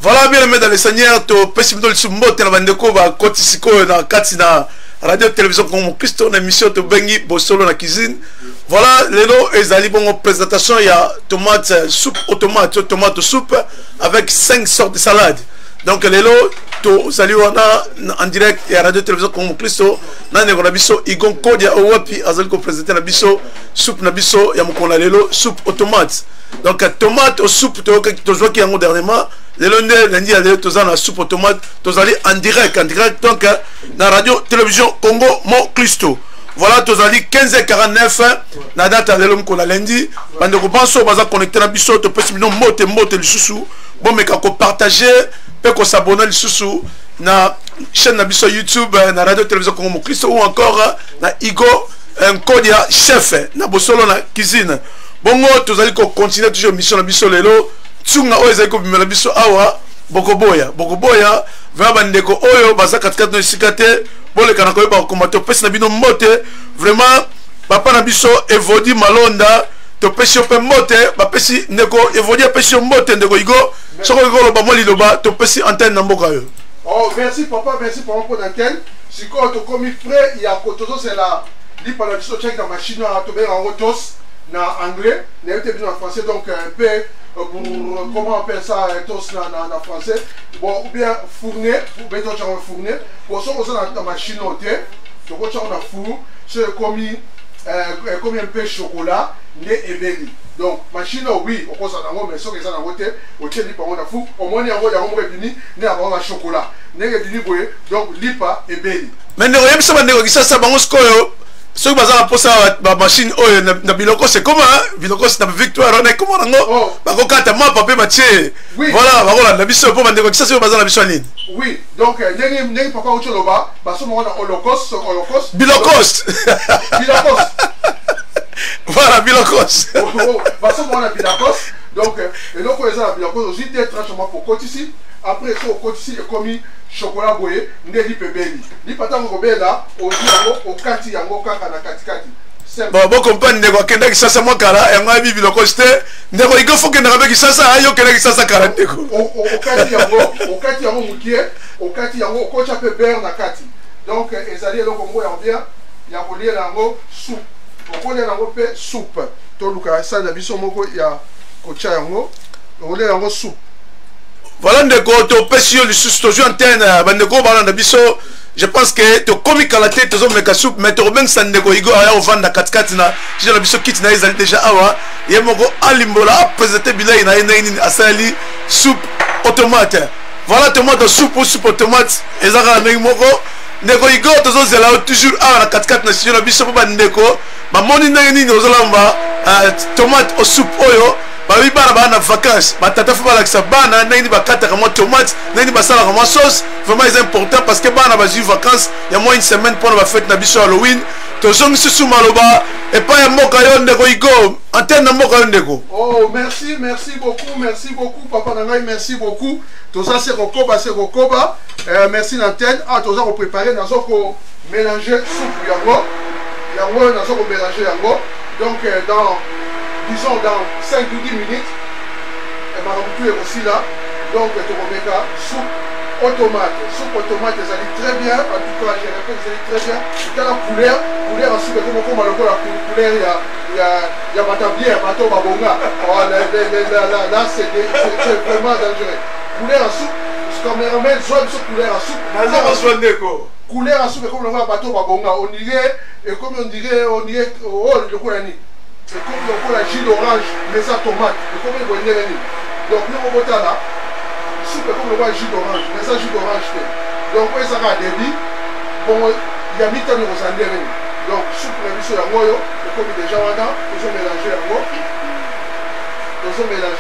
Voilà, bien aimé dans le Seigneur, to pessimito le sumbote na bandeko ba koti siko na kati na radio télévision comme Christo na émission to bengi bosolo na cuisine. Voilà, lelo ezali bongo présentation il y a tomate soupe automate, tomate soupe avec 5 sortes de salades. Donc lelo to sali wana en direct et radio télévision comme Christo na ne biso igon kodia owapi azali ko présenter na biso soupe na biso ya mukona lelo soupe automate. Donc tomate au soupe to zo ki yango dernièrement les lundis lundi à l'air tous la soupe automate tous allés en direct donc dans radio télévision Congo Mon Christo. Voilà tous allés 15h49 na date à l'homme qu'on a lundi bande ko banso baza connecté na biso to possible mote le sous bon mais quand partager peut qu'on s'abonner le sous na chaîne na biso YouTube na radio télévision Congo Mon Christo ou encore na Igo un Kodia chef na bosolo na cuisine. Bongo tous allés qu'on continue toujours mission na biso lelo tsunga oyo ezali kobimela biso awa bokoboya vra bandeko oyo baza katikati no esika te boleka na koyeba kokoma topesi na bino mbote vraiment papa na biso Evodi Malonda topesi yo mpe mbote bapesi ndeko Evodi apesi yo mbote ndeko Igo soko ikoloba mwa liloba topesi antenne na mboka oyo. Oh, merci papa pour laquelle sikoyo tokomi prêt ya tozosela lipa na biso check na machine ya tobenga yango tos na anglais na yote bino na français donc un peu pour comment on appelle ça tous en français bon ou bien fourner ou bien d'autres gens fourner pour ça on a la machine ôter donc on a four c'est comme un peu chocolat né et belly donc machine oui on pose en mais ça que ça dans côté au tient lipa on a four au moins il y a un peu fini né avoir chocolat né fini donc lipa et belly mais ne rien ça ne ça bango skoyo. Ce que bazala pour ça la machine oyo na biloko c'est comment biloko c'est na victoire on est comment ngo bako kata ma papa Mathieu voilà bakola na biso pour bandeko ça c'est bazala biso nini oui donc nengi papa ocholoba baso mo na holocauste bilocauste voilà bilocauste baso mo na bilocauste donc eloko eza na bilocauste aussi des tranchements pour côte ici après ça au côte ici est commis chocolat boye ndeli pebeli li patango kobela odi yango okati yango kaka na katikati bon comprendre ndeko akenda kisasa mwa kala yango abi biloko ste ndeko iko foke na kabe kisasa ayo kenda kisasa kala ndeko okati yango mukie okati yango okocha pe beurre na kati donc ezali eloko moko ya bien ya kolia yango soupe okolia yango pe soupe to luka sa na biso moko ya kocha yango okolia yango soupe. Voilà ndeko to pesi yo lisusu to jo antenne bandeko bana na biso je pense que to komi kala tête to zo meka soupe mais to ben sandeko Igo aya ovanda katikati na je na biso kit na ezali déjà awa ye moko alimbola présenter bilai na nini asali soupe automate voilà tomate soupe ou soupe automate ezaka na moko ndeko Igo to zo zela toujours awa na katikati na je na biso ba ndeko ba moni nini ozolamba tomate au soupe oyo babi bana bana vacances batata fo balakisa bana nini bakata kama tomate nini basala kama sauce vraiment c'est important parce que bana bazi vacances il y a moins une semaine pour la fête na biso Halloween to zongi susu maloba et pas ya mboka yo ndeko Igo antenne na mboka yo ndeko. Oh merci beaucoup papa nangai merci beaucoup to ça c'est kokoba merci l'antenne to ça ko préparer na ko mélanger soupe yango na ko mélanger yango donc dans disons dans 5 ou 10 minutes, et Maraboutou est aussi là, donc tu remets soupe automate, ça dit très bien, en tout cas je répète, ça dit très bien, dans la couleur en soupe, comme la couleur, il y a Matabière, Mato Babonga, là c'est vraiment dangereux. Couleur en soupe, ce qu'on me remet, zone sur couleur en soupe, couleur en soupe, comme le voit Mato Babonga, on dirait, oh, le Kourani. C'est comme le jus d'orange, mais ça tomate. Et comme le bonnet. Donc, nous avons là, soupe comme le jus d'orange, mais ça jus d'orange. Donc, ça va débit. Bon, il y a 8 ans de rosandé. Donc, soupe la mission à moi, comme déjà maintenant, nous avons mélangé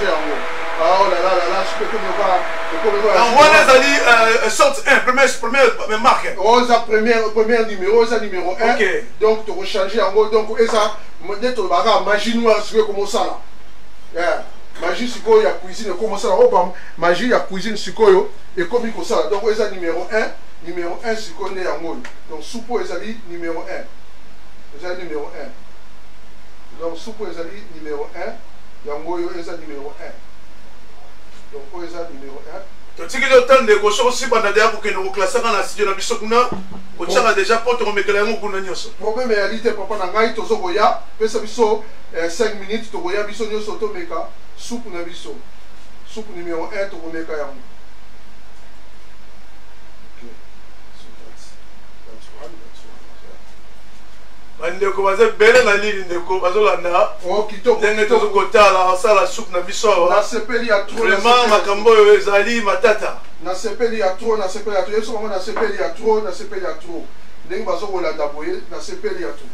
en haut. Ah oh là là, soupe comme le va. En moi, les alliés sortent première marque. Rosa première numéro, ça numéro 1. Donc, tu vas changer en haut. Donc, ça. Peut-être que magie noire, c'est comme ça là. Magie, c'est quoi, il y a cuisine, comme ça là. Magie, il y a cuisine, c'est quoi, et comme ça là. Donc, c'est numéro 1, c'est qu'on est en mode. Donc, soupe, c'est numéro 1. C'est numéro 1. Donc, soupe, c'est numéro 1. Yango, c'est numéro 1. Donc, c'est numéro 1. totikili otande ko soko si banda dia ko keno ko klasaka na studio na biso kuna ko tsaka déjà porte ko mekela yango kuna nyoso problème ya lite papa na ngai tozo koya pesa biso 5 minutes to koya biso nyoso to meka soupe na biso soupe numéro 1 to ko meka yango bandeko baza bele na lili ndeko bazolanda ndenge tozokotala basala soupe na biso awa vraiment makambo oyo ezali matata nasepeli ya trop yeso bango nasepeli ya trop ndenge bazokolanda boye nasepeli ya trop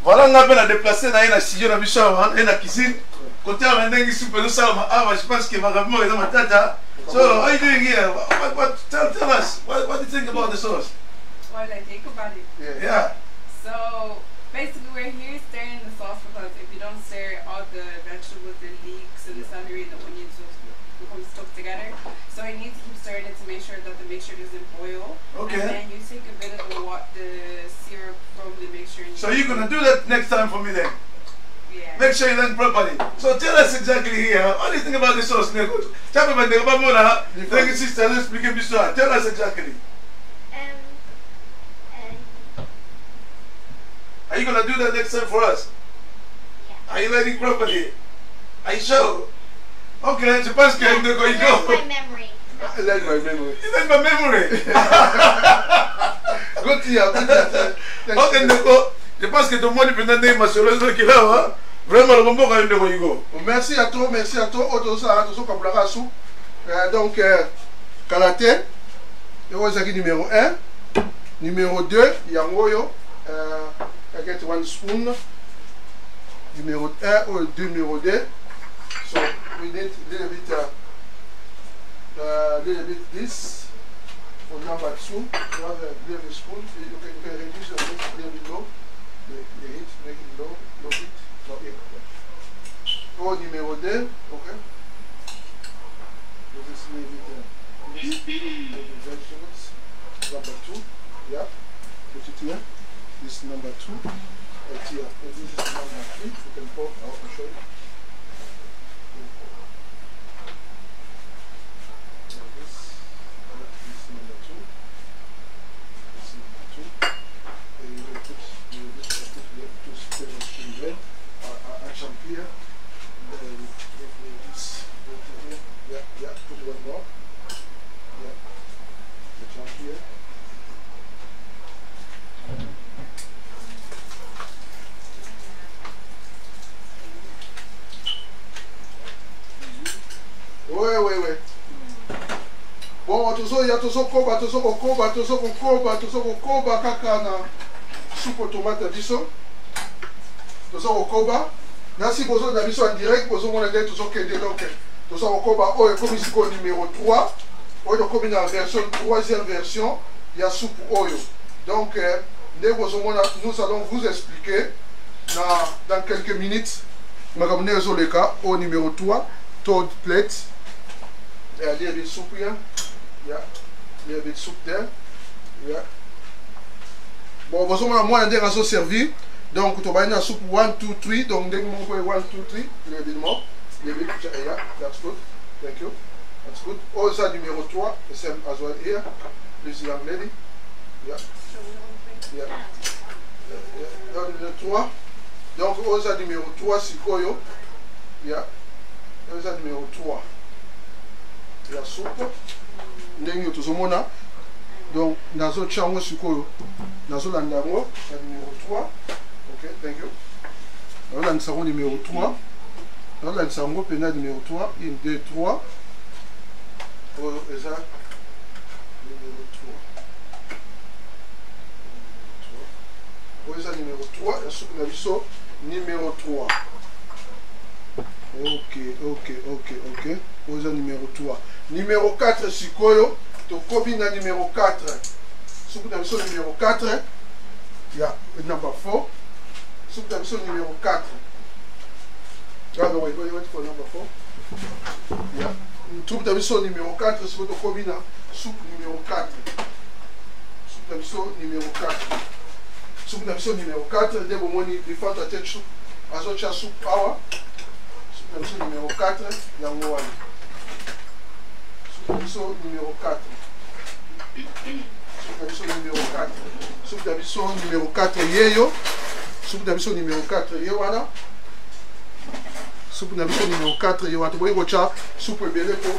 voilà nga mpe na déplace na ye na studio na biso awa ye na cuisine côté awa ndenge soupe ezosalama awa je pense que makambo oyo eza matata. So, how are you doing here? Tell us. What do you think about the sauce? What did I think about it? Yeah. So, basically we're here stirring the sauce because if you don't stir, all the vegetables, the leeks, and the celery and the onions will become stuck together. So you need to keep stirring it to make sure that the mixture doesn't boil. Okay. And then you take a bit of the syrup from the mixture. So you're going to do that next time for me then? Yeah. Make sure you learn properly. So tell us exactly here, what do you think about the sauce? Tell us exactly. Are you going to do that next time for us? Yeah. Are you learning properly? Are you sure? Okay, je pense que I learned my memory. I learned my memory. You learned my memory. Good to you. Okay, Ndeko. Je pense que tout le monde peut entendre ma solution qui là, vraiment le bon quand même Igo. Merci à toi. Auto ça, tout ça comme la sou. Donc karaté. Et numéro 1, numéro 2, yangoyo. I get 1 spoon. Numéro 1 ou numéro 2. So we need little bit this for number 2. You have a little spoon. You can reduce the heat a little bit low. The heat, make it low heat. No, yeah. Numéro 2, okay. This is little bit vegetables. Number 2, yeah. Put it here. This is number 2. Right here. And this is number 3. You can pour out and show you. Ouais. Bon, tozokoba kaka na soupe tomate biso. Tozokoba. Nasi bozo na biso en direct, bozo mona nde tozokende donc. Tozokoba oyo ekomi siko numéro 3. Oyo ekomi na version 3e version ya soupe oyo. Donc nde bozo mona nous allons vous expliquer dans quelques minutes. Makamune ezoleka au numéro 3, third plate. A little bit soup here. Yeah. A little bit soup there. Yeah. Bon, vous avez moi un dernier servi. Donc, tu vas une soupe 1, 2, 3. Donc, dès que vous pouvez 1, 2, 3, a little bit more. A little bit, yeah, that's good. Thank you. That's good. Also, numéro 3, the same as well here. This young lady. Yeah. Yeah. Numéro 3. Donc, also numéro 3, Sikoyo. Yeah. Also numéro 3. La soupe ndenge tozomona donc nazo chango sikoyo nazo landango na numéro 3. OK, thank you. Alors là nous avons numéro 3. Alors là nous avons pena numéro 3, 1 2 3. Oh ça numéro 3. Oh ça numéro 3, la soupe na biso numéro 3. OK. Oza numéro 3. Numéro 4, Sikoyo. Tokobina numéro 4. Soupe d'ambition numéro 4. Yeah, number 4. Soupe d'ambition numéro 4. Wait for number 4. Yeah. Soupe d'ambition numéro 4. Sikoyo Tokobina. Soupe numéro 4. Soupe d'ambition numéro 4. Soupe d'ambition numéro 4. Dès que vous avez fait soupe. azotia soupe awa. Soupe na biso numéro 4 yango wana. Soupe na biso numéro 4. Soupe na biso numéro 4. Soupe na biso numéro 4 yeyo. Soupe na biso numéro 4 ye wana. Soupe na biso numéro 4 ye wana. Toboyi kotia soupe ebele po.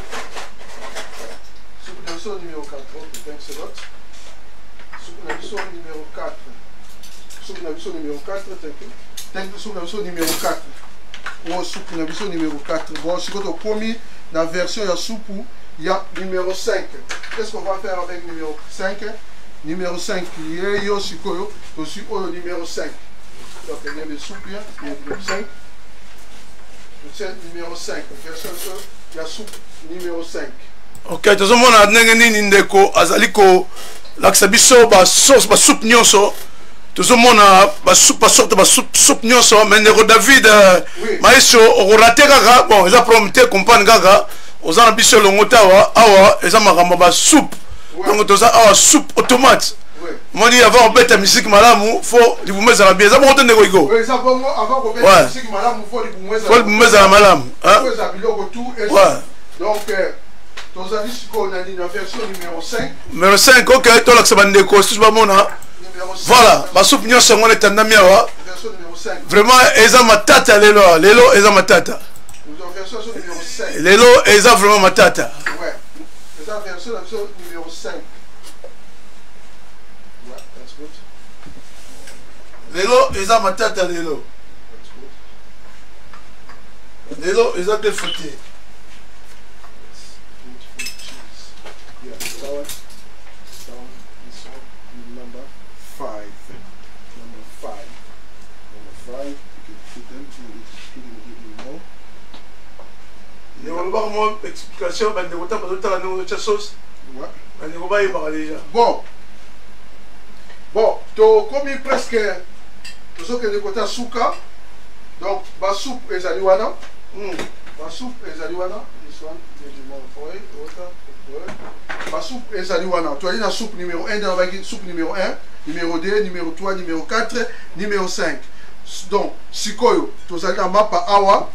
Soupe na biso numéro 4. Okay, thanks a lot. Soupe na biso numéro 4. Soupe na biso numéro 4, thank you. Thank you, soupe na biso numéro 4. Oh, soupe na biso numéro 4. Bon, si vous avez la version de soupe, il y a numéro 5. Qu'est-ce qu'on va faire avec numéro 5? Numéro 5, il y a aussi le numéro 5. Donc, il y a le soupe, il y a numéro 5. C'est numéro 5. Version il y a soupe numéro 5. Ok, tout le monde a dit ndeko azaliko laksabiso ba sauce ba soupe nyonso. Tout le monde a ba soupe nyonso mais ndeko David maestro o raté gaga bon, ils a prometté comprendre gaga aux en biso longotawa awa ils a makamba ba soupe. Donc tout ça awa soupe automate. Moi dit avant bête musique malamu faut li bumeza la bien. Ça bon ndeko igo. Oui, ça bon avant ko bête musique malamu faut li bumeza. Faut li bumeza la malamu, hein? Faut ça biloko tout et donc tous amis qu'on a dit la version numéro 5. Numéro 5, ok, toi là que ça va ndeko, si je vais mona. Voilà, ma soupe nyonso ngone tandamia wa. Version numéro 5. Vraiment eza matata lelo, lelo eza matata. Version numéro 5. Lelo eza vraiment matata. Ouais. Eza version numéro 5. Ouais, that's good. Lelo eza matata lelo. That's good. Lelo eza de fouté. Explication, bon, tu commis presque tout ce que le côté souka. Donc, ma soupe est aliwana. Ma soupe est aliwana. Ma soupe est aliwana. Tu as dit la soupe numéro 1, dans la soupe numéro 1, numéro 2, numéro 3, numéro 4, numéro 5. Donc, Sikoyo, tu as dit la map à Awa.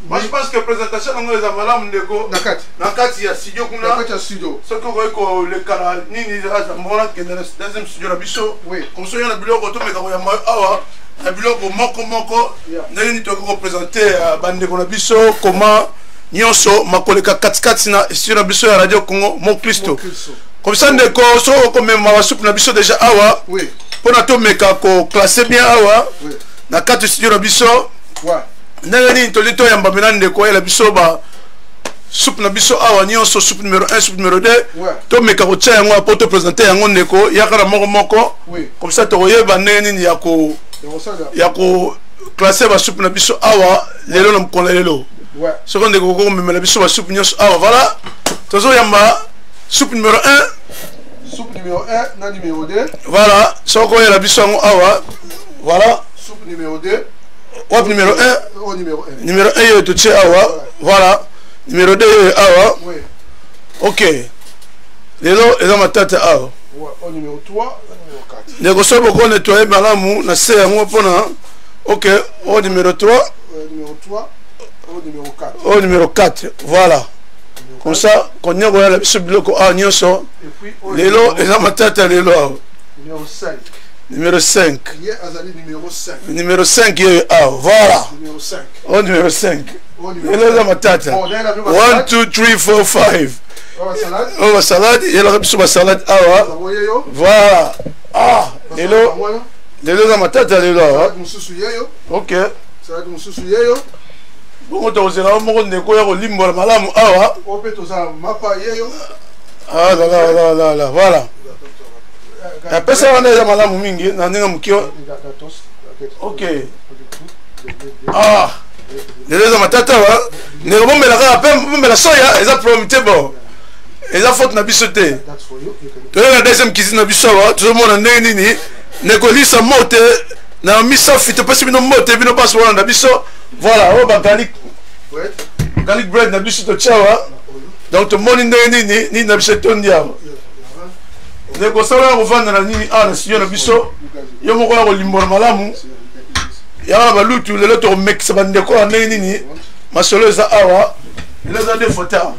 Moi je pense que la présentation de les amalamu ndeko nakati ya studio kuna nakati ya studio ce que ko le kala nini za mbona que deuxième studio la biso oui comme ça na biloko to meka ya awa na biloko moko ndeni to ko présenter bandeko na biso comment nyonso makoleka katikati na studio na biso ya radio Congo Mon Christo comme ça ndeko so ko mema wa soupe na biso déjà awa oui pona to meka ko classer bien awa oui na kati studio na biso ouais ndengeni tolito yamba menande ko la biso ba soupe na biso awa nyonso soupe numéro 1 soupe numéro 2 to meka ko tia yango pour te présenter yango ndeko yakala moko comme ça to yeba ndengeni ya ko classer ba soupe na biso awa lelo na mkonda lelo seconde ko memela biso ba soupe nyonso awa voilà tozo yamba soupe numéro 1 soupe numéro 1 na numéro 2 voilà soko ya la biso yango awa voilà soupe numéro 2 Hop, numéro 1. Oh, numéro 1. Numéro 1, tu sais, awa. Voilà. Numéro 2, awa. Oui. Ok. Les lots, ils ont ma tête awa. Ouais. Au numéro 3, numéro 4. Négocier beaucoup nettoyer malamu, na c'est un pona. Ok. Au numéro 3. Numéro 3. Au numéro 4. Au numéro 4. Voilà. Comme ça, quand on a la biso biloko a nyonso. Et puis, les lots, ils ont ma tête les lots. Numéro 5. Numéro 5. Numéro 5. Numéro 5, voilà. Numéro 5. Oh, numéro 5. Oh, numéro 5. 1, 2, 3, 4, 5. Oh, la salade. Il y a la réponse sur la salade. Voilà. Ah, lélo. Lélo dans ma tête, lélo. Ok. Salade mususu yeyo. Bon, tu as là, on ne peut pas limbo la malamu. Ah, on peut tous avoir mapa yeyo. Ah, là, voilà. Après ça, on est dans la mingi, on est dans mukio. Ok. Ah. Les deux ma tata, ne bon me la rappelle, me la soya, ils ont promis bon. Ils ont faute na bisoté. Tu es la deuxième cuisine na bisowa, tout le monde en nini, ne colis sa mote, na misa fit pas si bino mote, bino pas sur na biso. Voilà, oh ba garlic. Garlic bread na biso to chawa. Donc tout le monde nini ni na bisoto ndia. Les gosses là revendent la ligne A, la studio na biso. Yo moko ya kolimbola malamu. ya ba lutu lelo to mix bandeko na nini masolo za awa les a des photos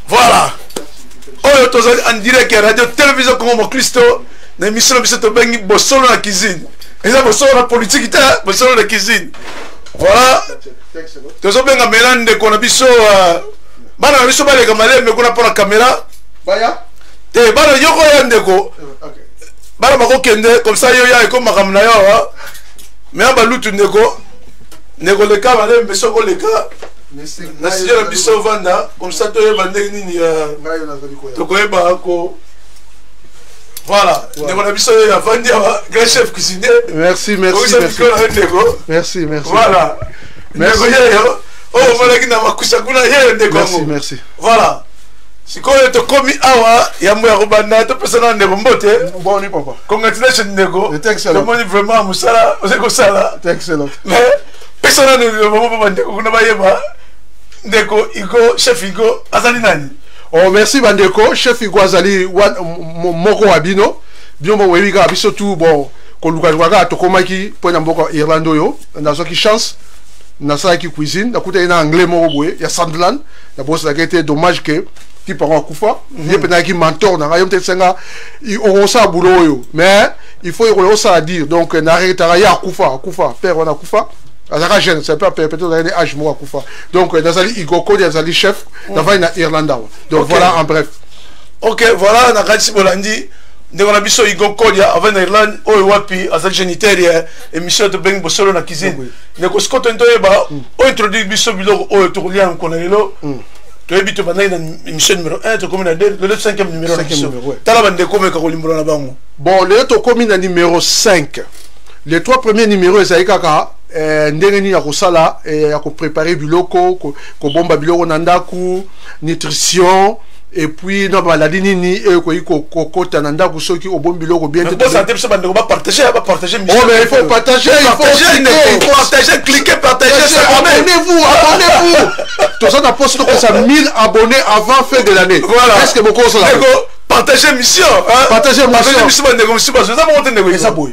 voilà oyo tozali en direct ya radio télévision Congo Christo na émission biso to bengi bosolo na cuisine eza bosolo na politique ta bosolo na cuisine voilà tozo benga melande ko na biso bana na biso baleka maleme kuna pona caméra baya te bana yoko ya ndeko bana bakokende comme ça yo ya eko makamna yo mais ba lutu ndeko le cas maleme soko le cas na sio biso vanda comme ça to yeba ndenge nini to koyeba ko voilà ndeko na biso ya vandi ya grand chef cuisinier merci voilà ndeko yeyo oh malaki na makusha kuna yeyo ndeko merci voilà sikoyo to komi awa ya mo ya kubanda to persona ndeko mbote bon ni papa congratulations ndeko excellent to moni vraiment musala ozeko sala excellent mais persona ndeko mbote ndeko kuna bayeba ndeko iko chef iko azali nani oh merci bandeko chef iko azali moko wabino bien bon webi ka biso tout bon ko luka to komaki pona mboko Irlande yo nazo ki chance na ça qui cuisine na kuta ina anglais moko boye ya Sunderland na boss la été dommage que qui parent kufa il peut qui mentor na yo peut senga on sa boulot yo mais il faut y ça à dire donc na arrêter ya kufa père on a kufa azaka jeune c'est pas peut-être dans âge moi kufa donc nazali igoko nazali chef na na Irlande donc voilà en bref OK voilà na kati bolandi ndeko na biso igoko ya avant na Irlande oyo wapi azali géniteur émission de beng bosolo na cuisine ndeko skoto ntoyeba o introduire biso biloko oyo to kulia nkona lelo to ebito banai na émission numéro 1 to komina le 5e numéro tala bande komeka ko limbolo na bango bon le to komina numéro 5 les 3 premiers numéros ezali kaka ndenge nini ya kosala ya ko préparer biloko ko bomba biloko na ndaku nutrition et puis na maladie nini ko kota na ndaku soki o bomba biloko bien tout ça biso bande ko ba partager oh mais il faut partager cliquer partager abonnez-vous tout ça na poste ko ça 1000 abonnés avant fin de l'année voilà est-ce que beaucoup ça partager mission partager mission bande ko mission ça va monter nego ça boy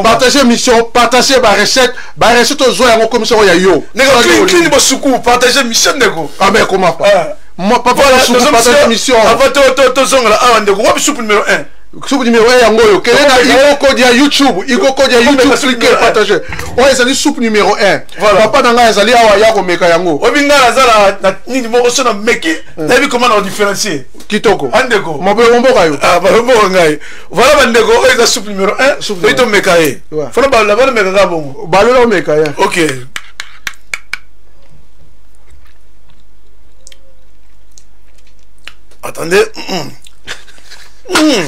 partager mission partager ba recette aux oya comme ça ya yo nego clean bosuku partager mission nego mais comment pas moi papa partager mission avant to zongala avant nego wapi soupe numéro 1 soupe numéro 1 yango yo kele na igoko dia YouTube cliquer partager o ezali soupe numéro 1 papa nanga ezali awa ya ko meka yango obinga azala na nini moko sona meki na bi comment on différencier kitoko andeko mabe mboka yo ba mboka ngai voilà bandeko o eza soupe numéro 1 soupe to meka ye fona ba la ba meka ga bongo ba lo meka ye OK attendez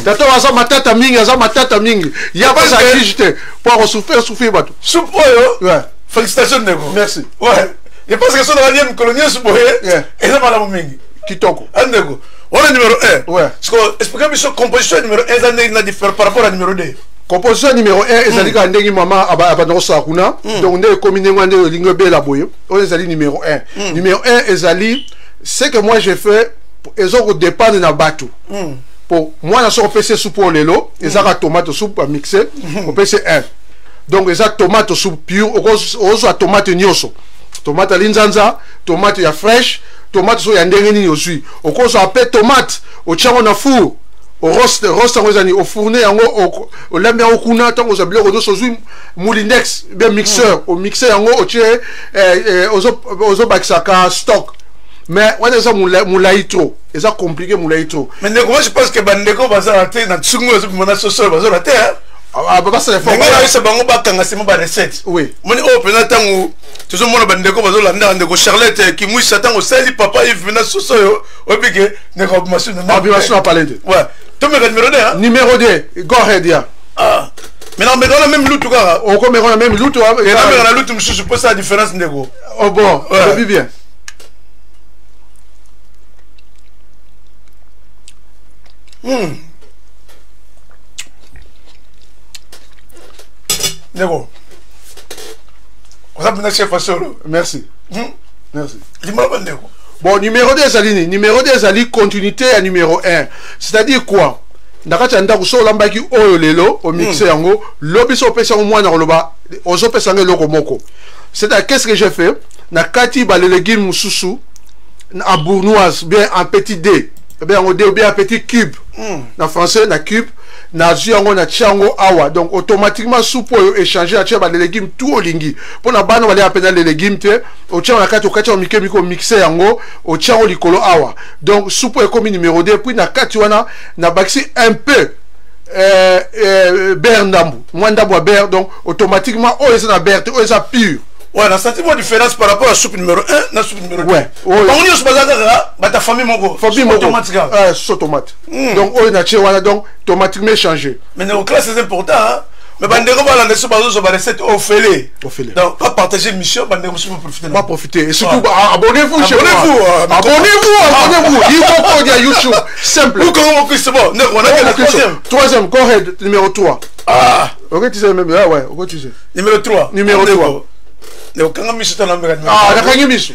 Dato aza matata mingi ya pas à digiter pour souffrir bato soupe oyo ouais félicitations nego merci ouais je pense que ça dans la colonie soupe et ça mala mingi kitoko andeko on est numéro 1 ouais parce que expliquez-moi sur composition numéro 1 ça n'a différent par rapport à numéro 2 composition numéro 1 ezali ka ndenge mama abandoko sakuna donc ndenge commune ngande lingo bela boye on ezali numéro 1 numéro 1 ezali ce que moi j'ai fait ezoko dépendre na bato pour moi na so PC soupe lelo ezaka tomate soupe à mixer au PC 1 donc ezaka tomate soupe pure ozo tomate nyoso tomate linzanza tomate ya fresh tomate so ya ndenge nini osui okozo apé tomate o tchango na four o roast ngozani au fourner yango o lamia okuna tango za biloko do sozui moulinex bien mixeur au mixer yango o tire ozo bakisaka stock mais on est ça moulay trop et ça compliqué moulay trop mais moi je pense que bandeko baza raté na tsungu zo mona soso baza raté papa ça les formes là ça bango bakanga c'est ba recette oui moni o pena tango toujours mona bandeko bazo landa ndeko Charlotte qui mouille satan au sali papa il vena soso yo obike ndeko machine na obligation à parler de ouais to me numéro 2 hein numéro 2 go ahead ya mais non mais dans la même lutte quoi on comme la même lutte et là mais la lutte je pense la différence ndeko oh bon je bien Nego. On a bien chef solo. Merci. Merci. Bon, numéro 2 Zalini, numéro 2 Zali continuité à numéro 1. C'est-à-dire quoi? Nakati anda kusolo lambaki oyo lelo au mixer yango lobi so pesa au moins na loba ozopesa ngai eloko moko. C'est-à-dire qu'est-ce que j'ai fait? Na kati ba les légumes mususu en bournoise, bien en petit dé, bien en dé ou bien en petit cube. Na français na cube. Na ziango na tiango awa, donc automatiquement soupe échanger à les légumes tout au lingi. Pour na bana wale apena les légumes te, au tiango na kati au kati au miko mixé yango, au tiango likolo awa. Donc soupe est comme numéro 2, puis na kati wana na baxi un peu beurre ndambu, moins ndambu à beurre, donc automatiquement oh ça na beurre, oh ça pur. Ouais, on a senti une différence par rapport à la soupe numéro 1 et la soupe numéro 2. Ouais. On y a ce bazar ta famille mon famille mon tomate. Sauce tomate. Donc oh na voilà donc automatiquement changé. Mais nos classes c'est important hein. Mais bandeko va la laisser bazo sur la recette au fêlé. Donc pas partager mission bandeko pour profiter. Pas profiter et surtout abonnez-vous chez Abonnez-vous. Abonnez-vous. Il faut qu'on dise YouTube simple. Ou comment on c'est bon. On a le troisième go ahead numéro 3. Ah. OK tu sais même ouais, OK tu sais. Numéro 3. Numéro 3. Ah, d'accord, miso.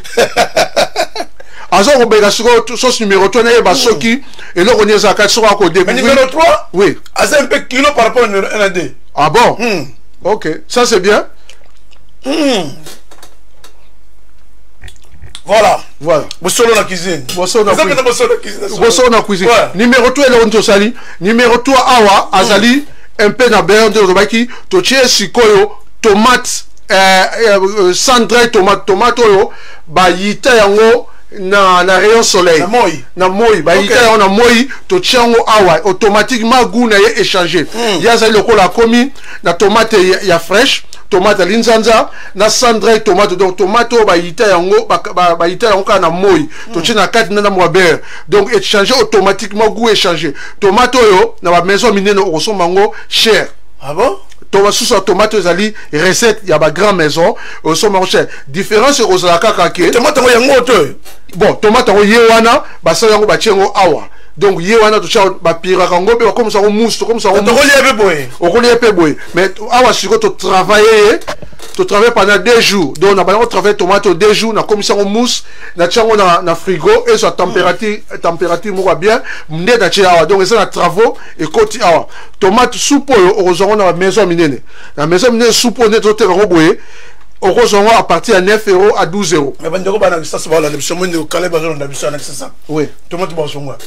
Azo robega sauce numéro 3 na ba soki et là on est à 4 sur à côté. Mais numéro 3? Oui. Azo un peu kilo par rapport au numéro 1 à 2. Ah bon? OK, ça c'est bien. Voilà. Bossolo la cuisine. Bossolo la cuisine. Numéro 3 là on te sali. Numéro 3 awa azali un peu na beurre de robaki to tie sikoyo tomate cendré tomate oyo ba yita yango na rayon soleil na moi ba yita yango na moi to tiango awa automatiquement goût na ye échanger ya za lokola komi na tomate ya fraîche tomate linzanza na cendré tomate donc tomate ba yita yango ba yita yango kana moi to tina kati na mo beurre donc échanger automatiquement goût échanger tomate oyo na ba maison minene o somango cher. Ah bon? Tomate ezali recette ya ba grand maison au cher. Différence aux la kaka ke tomate yango to. Bon, tomate ye wana ba sa yango ba tiengo awa. Donc ye wana to cha ba pira kango be comme ça on mousse comme ça on relier pe boy. Mais awa siko to travailler pendant 2 jours. Donc on a pas travailler tomate 2 jours na comme ça on mousse na tiango na frigo et sa température mo bien mné na tia awa. Donc ça na travaux et côté awa. Tomate soupe au na maison minene. La maison minene soupe on est to te roboyer. Heureusement à partir de 9 € à 12 €. Mais bandeko bana ça c'est la mission de Calais bazon na mission avec ça. Oui. Tomate bazo moi.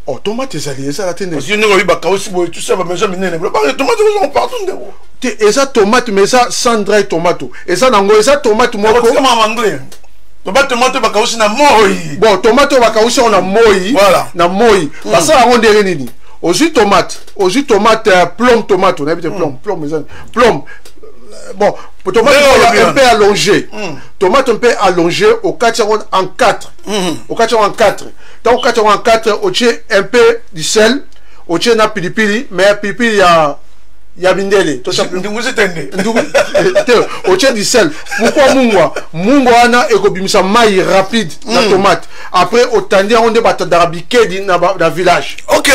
Oh tomate ezali ça la tene. Parce que nous on ba aussi tout ça ba maison minene. Ba tomate on partout ndeko. Et ça tomate mais ça cendré tomate. Et ça nango ça tomate moko. C'est comment anglais. Tomate ba aussi na moi. Bon tomate ba aussi on a moi. Voilà. Na moi. Parce ça on ndere nini. Ozu tomate plomb tomate on habite plomb. Bon, tomate un peu allongé. Tomate un peu allongé au 4 en 4. Au 4 en 4. Donc 4 en 4, au tient un peu du sel, au tient na pilipili, mais pilipili ya bindele. Au tient du sel. Pourquoi mungwa? Mungwa ana ekobimisa mai rapide na tomate. Après au tandia on débat d'arabikedi na village. OK.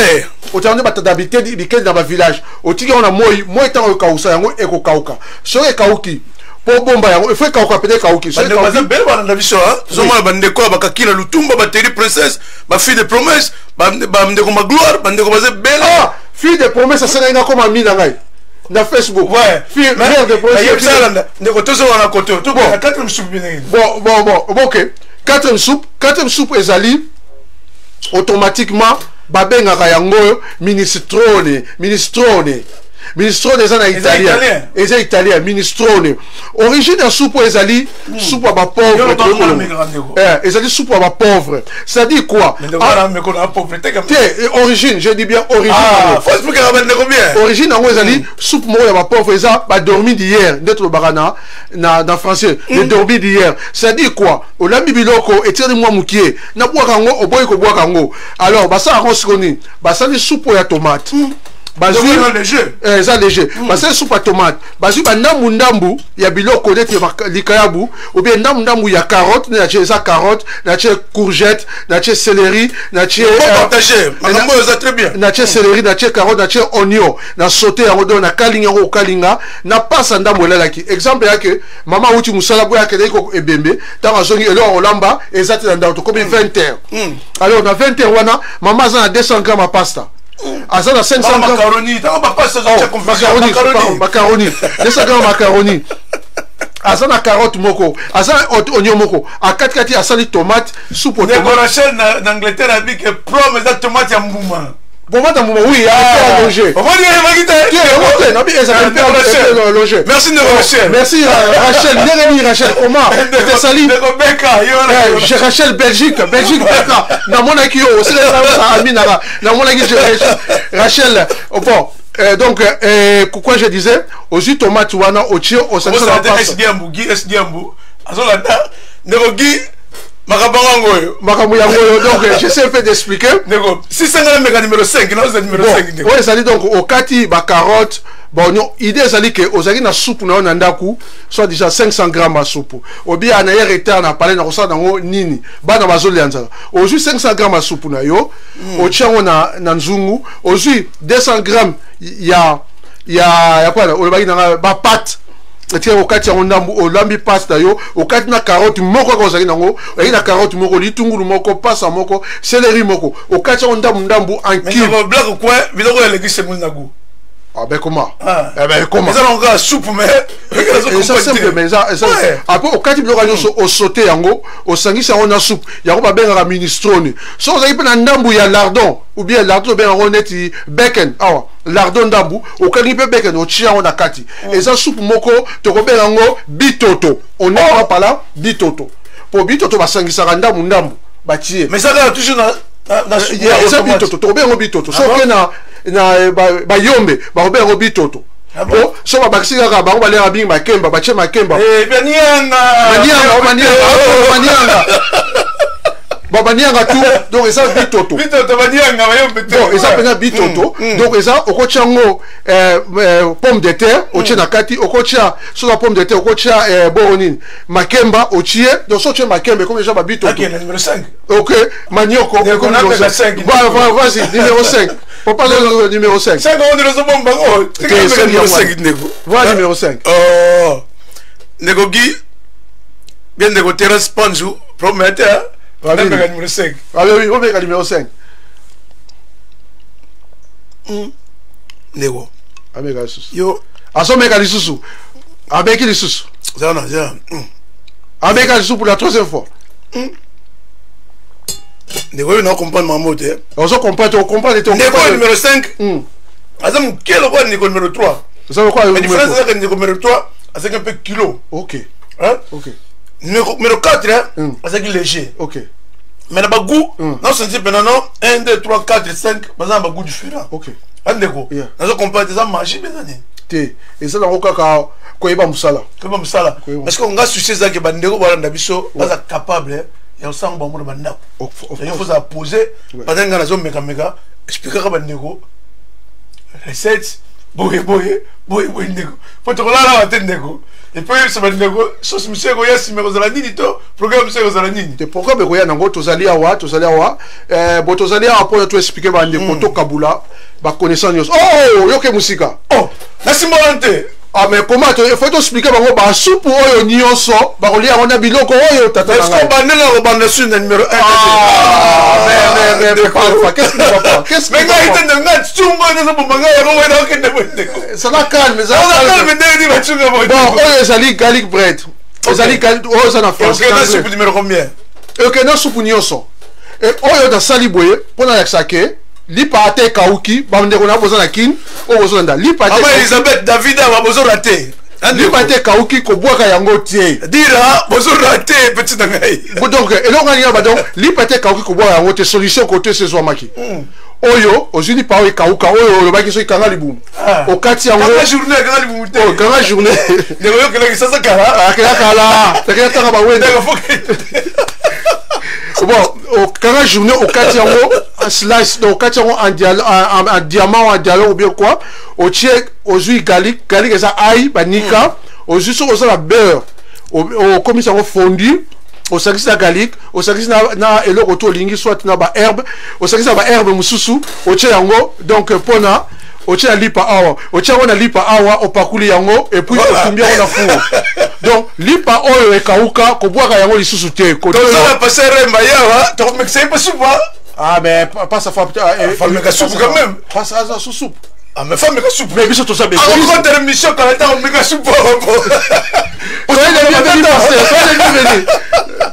Autant de battre d'habiter dans le village. Au tigre on a moi tant au kausa yango eko kauka. Sore kauki. Pour bomba yango il faut kauka peut-être kauki. C'est pas belle dans la vision hein. Zoma bandeko bakakila lutumba bateri princesse, ma fille de promesse, bandeko ma gloire, bandeko baze belle. Ah, fille de promesse ça ina comme ami na ngai. Na Facebook. Ouais. Fille mère de promesse. Ndeko tozo wana côté. Tout bon, 4e soupe bien. Bon, OK. 4e soupe ezali automatiquement babengaka yango minestrone eza na italien eza italien minestrone origine ya soupe ezali soupe ya pauvre ezali soupe ya pauvre ça dit quoi origine je dis bien origine yango ezali soupe moko ya pauvre eza dormi d'hier nde tolobaka na français le dormi d'hier ça dit quoi olambi biloko etiri mwa mokie na bwaka yango oboyi kobwaka yango alors basala yango sikoni basali soupe ya tomate léger. Parce que soupe à tomate. Parce que ndambu ya biloko neti likayabu ou bien ndambu ya carotte, na carotte, na courgette, na céleri, na partager. Ça très bien. Na céleri, na carotte, na oignon, na sauté yango do na kalinga na pasa ndambu lalaki. Exemple ya que maman uti musala boya ke deko ebembe, tanga zongi elo olamba ezati na ndauto comme 20 heures. Alors na 20 heures wana maman za na 200 g pasta. Ah ça 500 macaroni, macaroni 200 g macaroni Asana carotte moko, asana oignon moko, a kati asali tomate, soupe au tomate. Rachel en Angleterre a dit que prom et tomate ya mbouma. Bon, madame, oui, à loger. Merci de Rachel. Merci Rachel. Rachel, comment? Sali. Rachel Belgique. Belgique, Rachel, bon. Donc, pourquoi je disais, aussi tomate wana au tio au sang. Donc j'essaie un peu d'expliquer. Si c'est le numéro 5, non, c'est numéro 5. Oui, ça dit donc au kati ba carotte. Bon, non, idée ça dit que aux agri na soupe na onandaku, soit déjà 500 grammes de soupe. Ou bien na yereta na parler na kosa nango nini. Ba na bazoli anza. Aujourd'hui 500 grammes de soupe na yo, au tchango na nzungu, aujourd'hui 200 grammes ya quoi là, au bagi na ba pâte. Tiens au kati on ndambu o lambi pasta yo o kati na carotte moko ko zali nango e na carotte moko litungulu moko pasta moko céleri moko o kati on ndambu en cube mais blague quoi biloko ya legise mun nago ah ben comment eh ben comment ça on soupe mais ça simple mais ça après au kati biloko yo o sauté yango o sangisa on na soupe yango ba benga minestrone so zali pe na ndambu ya lardon ou bien lardon ben roneti bacon ah lardon ndambu au kalipe bacon au chia on a kati et ça soupe moko to ko benga ngo bitoto on est pas là bitoto pour bitoto ba sangisa ndambu ba tie mais ça là toujours na ça bitoto to benga bitoto so que na ba yombe ba benga bitoto bon so ba bakisika ka ba ba le bing makemba ba che makemba manianga Baba nianga tout donc ça bitoto banianga bon ça pena bitoto donc ça au kochango pomme de terre au tchena kati au kocha sur la pomme de terre au kocha boronine makemba au tie donc so tchena makemba comme déjà ba bitoto OK numéro 5 OK manioko comme numéro 5 vas-y numéro 5 pour parler du numéro 5 5 on est dans bon bango c'est numéro 5 nego voilà numéro 5 oh nego gi bien nego terre sponge prometteur numéro 5. Ah oui, on met le numéro 5. Nego. Avec la sous. Yo. Ah, ça, mec, à l'issue. Avec qui l'issue? Ça, non, ça. Avec la sous pour la troisième fois. Nego, on comprend ma mot. On comprend les temps. Nego, numéro 5. Azam, quel est le numéro 3? Ça veut quoi le numéro 3? La différence, c'est que le numéro 3, c'est un peu kilo. Ok. Hein? Ok. Numéro 4, c'est léger. Ok. Mais le goût, non, c'est maintenant 1, 2, 3, 4, 5, mais ça a un goût différent. Ok. Andeko. Nous comprenons ça manger maintenant. Et ça, on a quoi ba musala. Comment musala? Parce qu'on a soucié ça que bandeko balanda biso pas capable et on sent bon monde bandako. Il faut ça poser pendant que la zone méga expliquer à bandeko recette boye ndeko. Faut te relayer la tête ndeko. Et puis ça bandeko sauce monsieur ko yasi me kozala nini to programme monsieur kozala nini. Te programme ko ya nango tozali awa bo tozali awa pour to expliquer bandeko to kabula ba connaissance. Oh yoke musika. Oh merci molante. Ah mais comment il faut expliquer bango ba soupe oyo nyonso ba kolia on a biloko oyo tata. Est-ce qu'on bandela ko bande sur numéro 1? Mais qu'est-ce qui va pas? Qu'est-ce que mais nga itende nga tsunga ne so bomanga ya ko wena okende bondeko. Ça va calme, ça va calme ndeni ba tsunga bondeko. Bon, oyo ezali garlic bread. Ezali garlic oyo ça na France. OK, na soupe numéro combien? OK, na soupe nyonso. Et oyo da sali boye pona ya sake. Lipa ate kauki bandeko na boza na kin o boza nda lipa ate Elisabeth David a bozo raté lipa ate kauki ko boka yango tie dira bozo raté petit ngai donc elonga ni ba donc lipa ate kauki ko boka yango te solution côté ce soir maki oyo ozini pa o kauka oyo lo baki so ikanga libumu o kati yango la journée kanga libumu te o kanga journée de yo kele ça kala kala ta ba wenda bon au carré journée au kati yango slice donc kati yango en diamant en dialogue ou bien quoi au tie au jus garlic ça ail banika au jus sur ça la beurre au comme ça fondu au service de garlic au service na eloko to lingi soit na ba herbe au service na ba herbe mususu au tie yango donc pona au tie lipa awa au tie on lipa awa au pakuli yango et puis au combien on a four donc lipa oyo ekauka ko boaka yango lisusu te ko donc ça va passer remba yawa to mixer pas soupe ah mais pas ça faut mega soupe quand même pas ça sous soupe Ah, mais femme, mais soupe. Mais biso to ça be. Ah, on compte l'émission quand on met soupe.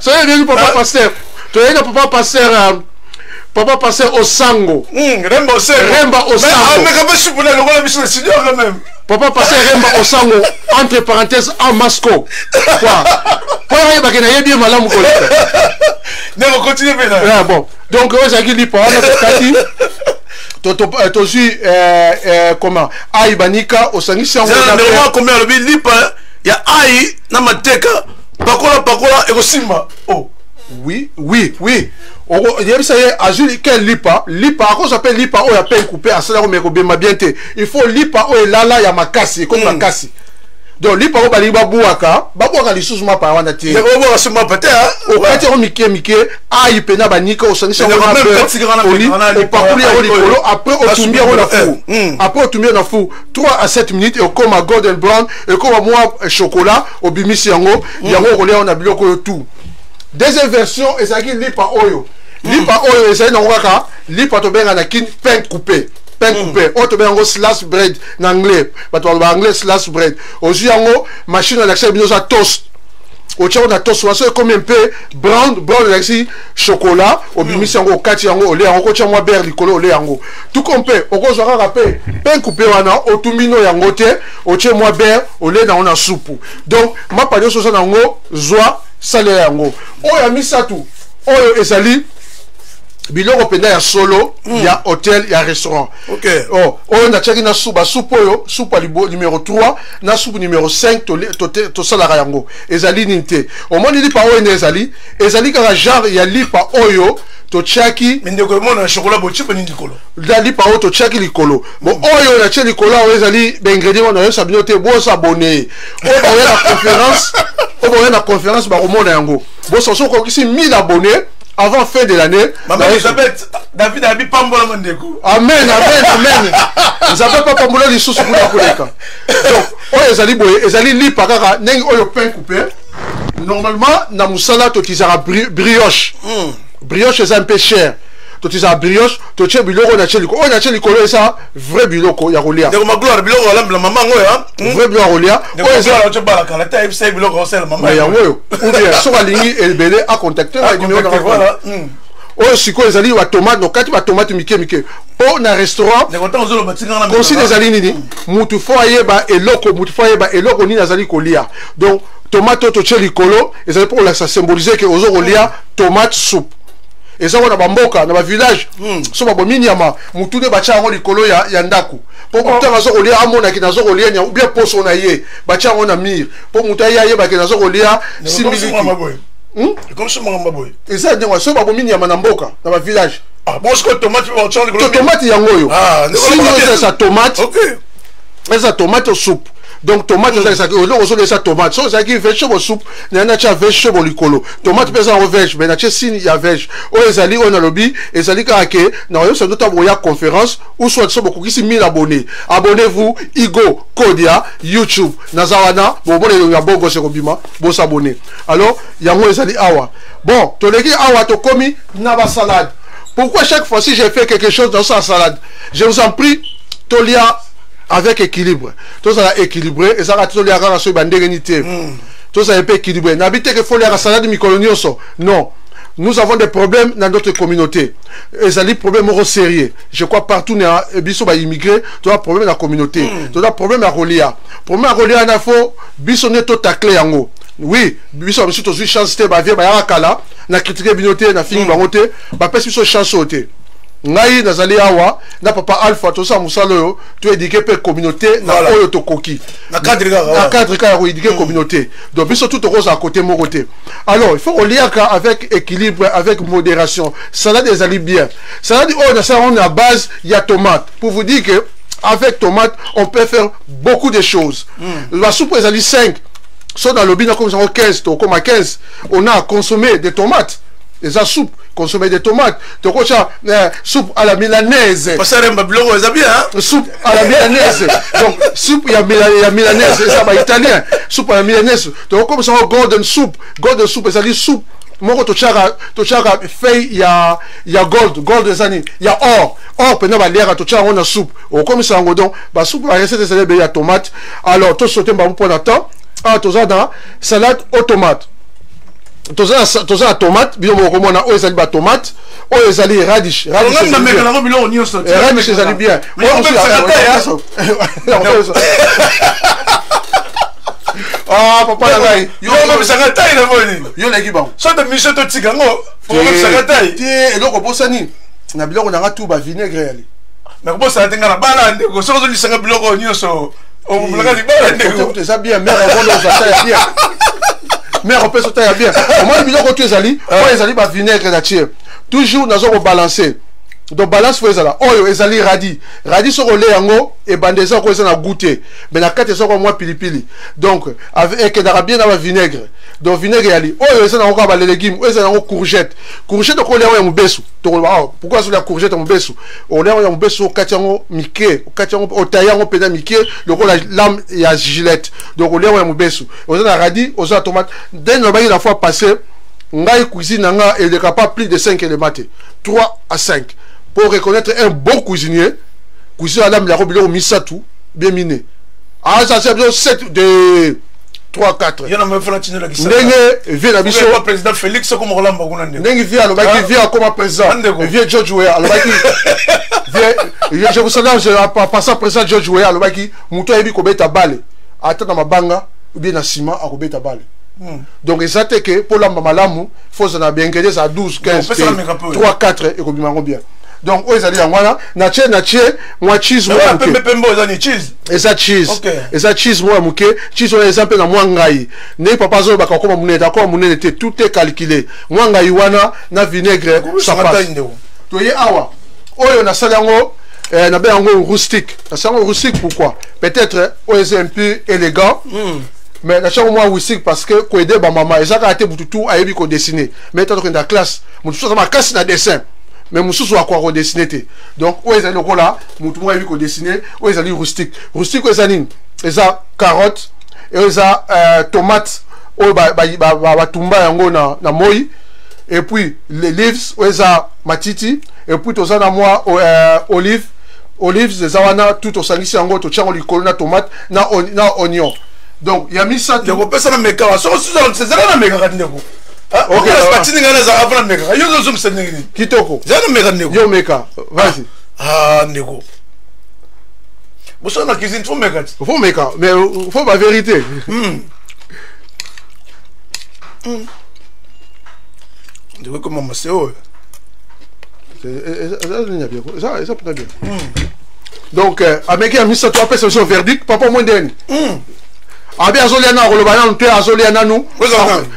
Soyez bienvenue, papa pasteur. Soyez papa pasteur. Papa pasteur au sango. Remba au sango. Remba au sango. Mais quand même soupe là, le rôle de senior quand même. Papa pasteur Remba au sango entre parenthèses en masco. Quoi? Pour y ba kena yebi malamu ko leka. Ne on continue maintenant. Ah bon. Donc on s'agit li pa na kati. To suis comment? Aïbanika au sangi sango. Na combien le lipa ya ai na mateka pakola et simba. Oh. Oui. Il y a Azuli quel lipa à cause s'appelle lipa ou ya peine coupé à cela mais bien te. Il faut lipa ou lala ya makasi comme makasi. Donc lipa ou baliba buaka li susuma pa wana te. Mais on va se mapate hein. O kati o mike ayi pena banika o sanisa on a parcouru après au tumbi on a fou. Après au tumbi on a fou 3 à 7 minutes et comme golden brown et comme moi chocolat au bimisi yango rolé on a biloko tout. Deuxième version, et ça qui lipa oyo. Lipa oyo, et ça n'a pas lipa to benga na kin pain coupé. Pain coupé. O to benga slash bread en anglais. But on va anglais slash bread. Aussi yango machine à l'accès binoza toast. Au tchao na toast waso comme un peu brown l'accès chocolat. Au bimisi yango kati yango au lait yango tchao moi beurre likolo au lait yango. Tout compé. Au ko zora rappé. Pain coupé wana au tumino yango te. Au tchao moi beurre au lait na on a soupe. Donc ma padio so na ngo zoa salaire yango oyo misatu oyo ezali biloko penda ya solo ya hôtel ya restaurant. OK. Oyo na tchaki na soupe oyo soupe numéro 3 na soupe numéro 5 to salara yango ezali ninte omoni lipa oyo ezali kaka genre ya lipa oyo to tchaki mais ndeko mona chocolat bo chipe ni likolo la lipa oyo to tchaki likolo bon oyo na tchaki likolo oyo ezali ba ingrédients na yo sabino te bo s'abonner oyo na conférence ba romona yango bo so ko kisi 1000 abonnés avant fin de l'année. Maman Elisabeth, David a mis Pambola Mandeko. Amen. Vous n'avez pas Pambola les sous pour la collecte. Donc, ezali lipa kaka neng oyo pain coupé. Normalement, na musala to tizara brioche. Brioche est un peu cher. To tizara brioche, to tche biloko na tche likolo. O na tche likolo esa vrai biloko ya rolia. De ma gloire biloko la maman ngoya. Vrai biloko rolia. O esa la tche bala kala ta ibse biloko sel maman. Ya ngoyo. Ou bien so ba lingi elbele a contacter na numéro na voilà. O siko ezali wa tomate no kati ba tomate mike. O na restaurant. De konta ozolo batinga na. Konsi ezali nini? Mutu fo ayeba eloko ni nazali kolia. Donc tomate to tche likolo ezali pour la symboliser que ozo kolia tomate soupe. Et ça on a bamboka na ba village so ba bomini yama mutu de bacha ngo likolo ya ndaku po mutu azo kolia amona ki nazo kolia nya ou bien poso na ye bacha ngo na mir po mutu ye ba ki nazo kolia similiki comme ça mama boy et ça ndengo so ba bomini yama na mboka na ba village ah bon ce que tomate on change likolo tomate yango yo si ça tomate OK esa tomate soupe. Donc tomate ça que on so ça tomate so ça qui vegetable soupe na cha vegetable likolo tomate pesa en veg mais na cha signe ya veg o ezali on a lobby ezali ka ke na yo ça doit boya conférence ou soit so beaucoup qui 1000 abonnés abonnez-vous Igo Kodia YouTube nazawana bon bon ya bongo se kobima bo s'abonner alors yango ezali awa bon to leki awa to komi na ba salade. Pourquoi chaque fois si j'ai fait quelque chose dans sa salade je vous en prie tolia avec équilibre. Tout ça est équilibré et ça va tout les arranger sur bandérenité. Tout ça est un peu équilibré. N'habitez que faut les salade de microonionso. Non. Nous avons des problèmes dans notre communauté. Et ça dit problème au sérieux. Je crois partout n'a biso ba immigré, tu as problème dans la communauté. Tu as problème à Rolia. Problème à Rolia na fo biso ne to tacler yango. Oui, biso monsieur to chance te ba vie ba ya kala na critiquer communauté na fini bangote, ba pesi biso chance oté. Ngai nazali awa na papa Alpha to sa musalo yo to éduquer pe communauté na oyo to koki na cadre ka ya éduquer communauté donc biso tout rose à côté mon côté. Alors il faut relier avec équilibre, avec modération. Salade ezali bien salade on a base il y a tomate pour vous dire que avec tomate on peut faire beaucoup de choses. La soupe ezali 5 so dans le bina comme ça 15 to comme 15 on a consommé des tomates et ça soupe consommer des tomates to ko cha soupe à la milanaise parce que remba biloko eza bien soupe à la milanaise donc soupe ya milanaise ça ba italien soupe à la milanaise to comme ça golden soup ça dit soupe moko tochaka feuille ya gold ezani ya or pena baliaka tochaka ngo na soupe okomisa yango donc basoupe barecette ezali ebele ya tomate. Alors tosaute mbango mpona temps toza na salade au tomate, toza na tomate bino mokomona oyo ezali batomate oyo ezali radish ezali bien papa na ngai yo leki bango eloko posani na biloko nanga tu bavinaigre yali nakobosana te nga na bala ndeko soki ozolisanga biloko nyonso omulaka libala ndeko eza bien mare akonoza ya bien mare opesa ta ya bien omoni biloko tu ezali oyo ezali bavinaigre na tie toujours nazo kobalancer. Donc balance faut ezala oyo ezali radis soko le yango ebande eza ko eza na goûter mais na kati soko mwa pilipili donc avec da bien na vinaigre donc vinaigre yali oyo eza na ko ba légumes oyo eza na courgette ko le ya mubesu to pourquoi sur la courgette mubesu o le ya mubesu kati yango mike kati yango o tayango pena mike loko la lame ya gilette donc o le ya mubesu oza na radis oza tomate den no ba la fois passé ngai cuisine nga et de capable plus de 5 éléments 3 à 5 pour reconnaître un bon cuisinier. Cuisinier à l'âme, la robe, il a tout bien miné. Ah, ça c'est bien 7 de 3, 4. Il y en a même fait la tine là qui s'est vient la mission. Le président Félix, comme on l'a dit. Nengi vient, le mec vient comme président. Vient George Weah, le mec vient. Je vous salue, je passe à président George Weah, le mec mouton et biko beta balle. Attends dans ma banga, ou bien na ciment, à beta balle. Donc, ça c'est que pour la mamalamu, il faut s'en bien que ça 12, 15, 3, 4 et qu'on bien bien. Donc, oyo ezali yangwana na tie mwa cheese mwa muke pembe ezali cheese eza cheese eza cheese mwa muke cheese oyo eza mpe na mwa ngai ne papa zo bakakoma munene akoma munene te tout est calculé mwa ngai wana na vinaigre ça passe to ye awa oyo na sala yango na be yango rustique na sala rustique pourquoi peut-être oyo c'est un peu élégant mais na chango mwa rustique parce que ko aider ba mama ezaka ate bututu ayebi ko dessiner mais tant que dans classe mutu so ma casse na dessin mais mususu akwa ko dessiner te donc oyo ezali lokola mutu mwa yebi ko dessiner oyo ezali rustique oyo ezali eza carotte eza tomate oyo batumba yango na moi et puis les leaves oyo eza matiti et puis toza na mwa olives eza wana tout osangisi yango tochango likolo na tomate na oignon donc ya misa te kopesa na meka so c'est na meka katindeko. Ok, patini ngana za avana meka. Yo zo msenengini. Kitoko. Zana meka ndeko. Yo meka. Vas-y. Ndeko. Boso na cuisine faut meka. Faut meka, mais faut la vérité. Ndeko comment maseo. Ça peut bien. Donc avec un ministre toi après son verdict papa moins den. Abi azoliana rolobana nte azoliana nous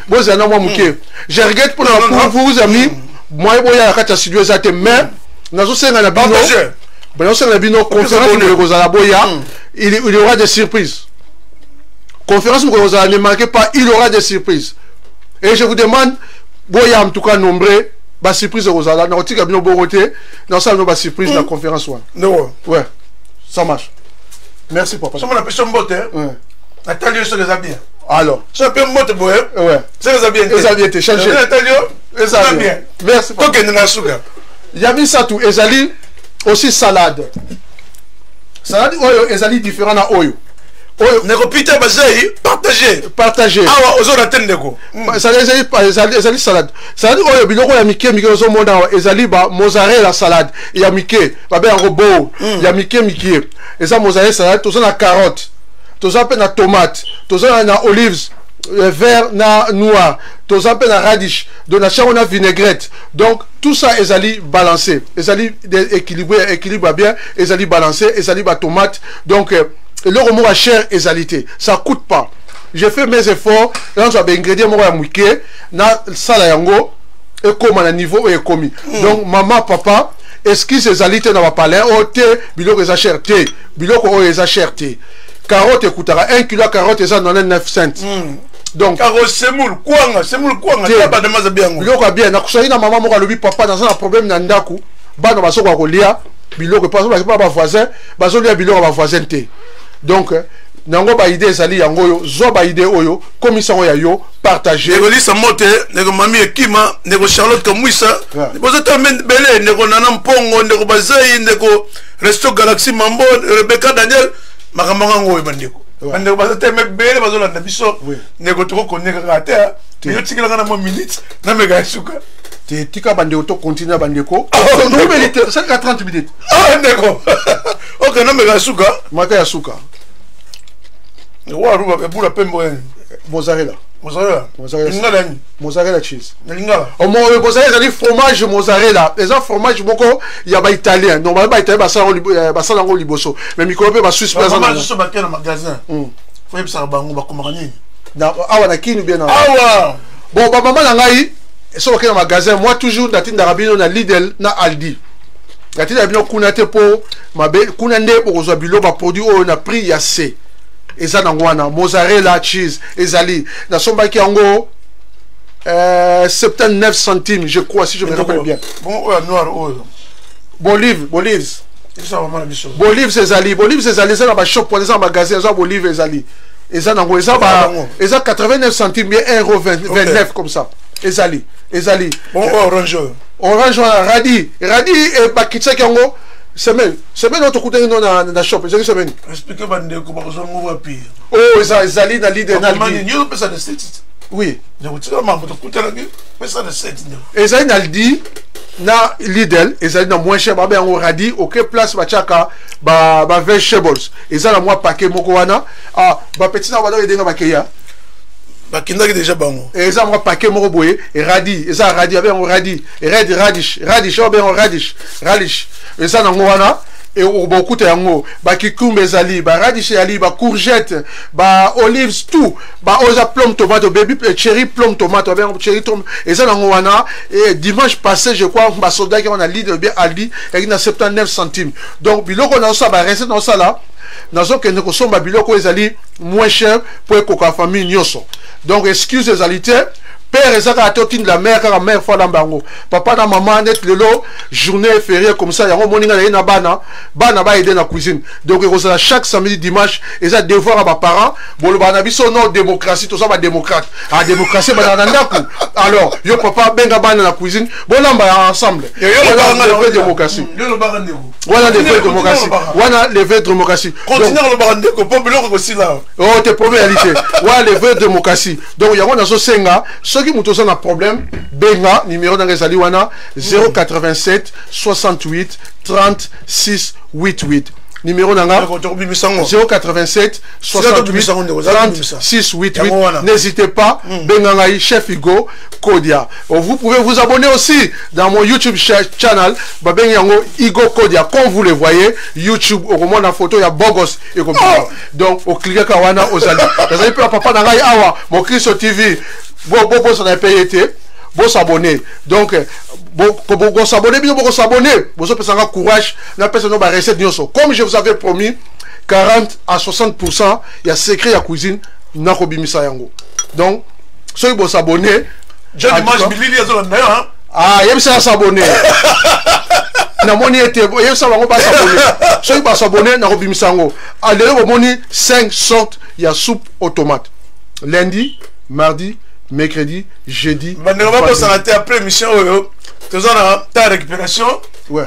bozana moi muke je regrette pour vous amis moi boya la kata studio za te mais nazo senga na bino nazo senga na bino conférence de kozala boya il y aura des surprises conférence de kozala ne manquez pas il y aura des surprises et je vous demande boya en tout cas nombreux ba surprise de kozala na otika bino boroté na ça no ba surprise la conférence non ouais ça marche merci papa ça m'a appelé mbote Natalio c'est les bien. Alors, c'est un peu moto boy. Ouais. C'est les bien. Les bien été changé. Natalio, les bien. Merci. OK, na sugar. Yabi Satou ezali aussi salade. Salade oyo ezali différent na oyo. Oyo ne kopita bazai partager. Awa ozo natendeko. Ezali salade. Salade oyo biloko ya mike ozo mona ezali ba mozzarella salade ya mike, ba be en bowl ya mike. Eza mozzarella salade tozo na carotte. Toza pe na tomate, toza na olives vert na noir, toza pe na radish, donc na chango na vinaigrette. Donc tout ça ezali balancé, ezali équilibre bien, ezali balancé, ezali ba tomate. Donc le romo a cher ezalité, ça coûte pas. J'ai fait mes efforts, là on a des ingrédients mo ya muke na sala yango et comme à niveau et commis. Donc maman papa esquisse ezalité na ba palais o te biloko eza cher te, biloko o eza cher te. Carotte écoutera 1 kilo carotte ça 99 cents. Donc carotte semoule kwanga taba de maza bien. Biloko bien na kusali na maman moko lobi papa dans un problème na ndaku bana basoko kolia biloko pas ba voisin bazolia biloko ba voisin te. Donc nango ba idée ezali yango yo zo ba idée oyo komisa ngo ya yo partager nego lisa mote nego mami ekima nego Charlotte Kamwisa nego zata bele nego nana mpongo nego bazai nego Resto Galaxy Mambo Rebecca Daniel makamanga ngo bandeko bandeko bazata bele bazolanda biso nego toko koneka kata yo tikela kana mo minutes na mega suka te tika bandeko to continuer bandeko no melite 30 minutes ndeko OK na mega suka maka ya suka wa ruba ebula pembo mozzarella mozzarella cheese au moins mozzarella c'est fromage mozzarella les fromage moko ya ba italien normalement ba italien basala ngo liboso mais mikolo pe ba suisse pas ça juste ba kena magasin faut y ça bango ba komaka nini na awa na kini bien awa bon ba maman na ngai so kena magasin moi toujours ndatinda rabino na Lidl na Aldi ndatinda bino kuna te po mabe kuna nde bokozwa bilo ba produit o na prix ya C eza nango wana mozzarella cheese ezali na sombaki yango 79 centimes je crois si je me rappelle bien bon noir bolive ezali eza na ba shop eza na magasin eza bolive ezali eza nango eza 89 centimes bien 1,29 comme ça ezali bon orange radis et bakitsaki yango semaine notre côté na shop c'est semaine expliquer bandeko ba ko ngwa pi oh ezali na Lidl na Aldi yo pesa de 7 oui donc tu vas m'en kutela ki pesa de 7 ezali na Aldi na Lidl ezali na moins cher ba yango radis OK place ba chaka ba vegetables ezala moi paquet moko wana ba petit na ba edenga ba keya bakindaki déjà bango eza moi paquet moko boye radis eza radis ba yango radis radish ba yango radish eza nango wana et beaucoup yango ba kikumbe ezali ba radish ezali ba courgette ba olives tout ba oza plum tomate baby cherry plum tomate ba cherry tomate eza nango wana et dimanche passé je crois ba soldat qui on a Lidl bien Aldi et na 79 centimes donc biloko na ça ba recette na ça là nazo que ne kosomba biloko ezali moins cher pour ekoka famille nyonso donc excuse ezalité père ezaka atotine la mère car mère fois lambango papa na maman net lelo journée fériée comme ça yango moninga na bana ba aider na cuisine donc ezala chaque samedi dimanche eza devoir à ba parents bolo bana biso non démocratie to ça ba démocrate démocratie ba na ndaku alors yo papa benga bana na cuisine bolamba ensemble yo la vraie démocratie voilà les vraies démocratie voilà les vraies démocratie continue le barandeko po biloko aussi là oh t'es pour réalité voilà les vraies démocratie donc yango na so senga qui muto na problème benga numéro dans les wana 087 68 36 88 numéro nanga 087 68 36 88 n'hésitez pas benga ngai chef Igo Kodia. Vous pouvez vous abonner aussi dans mon YouTube channel babenga yango Igo Kodia comme vous le voyez YouTube au moment la photo il y a Bogos et comme ça donc au cliquer kawana ozali vous peut papa nanga awa mon Christo TV bon ça n'a pas été bon s'abonner donc bon s'abonner bien bon s'abonner bon ça peut s'en courage la personne va recette nyoso comme je vous avais promis 40 à 60% il y a secret à cuisine na ko bimisa yango donc ceux bon s'abonner je mange bilili azo na hein yem ça s'abonner na moni était yem ça bango pas s'abonner ceux ba s'abonner na ko bimisa yango allez au moni 5 sortes il y a soupe aux tomates lundi mardi mercredi, jeudi. On va pas s'arrêter après l'émission. Tu as ta récupération.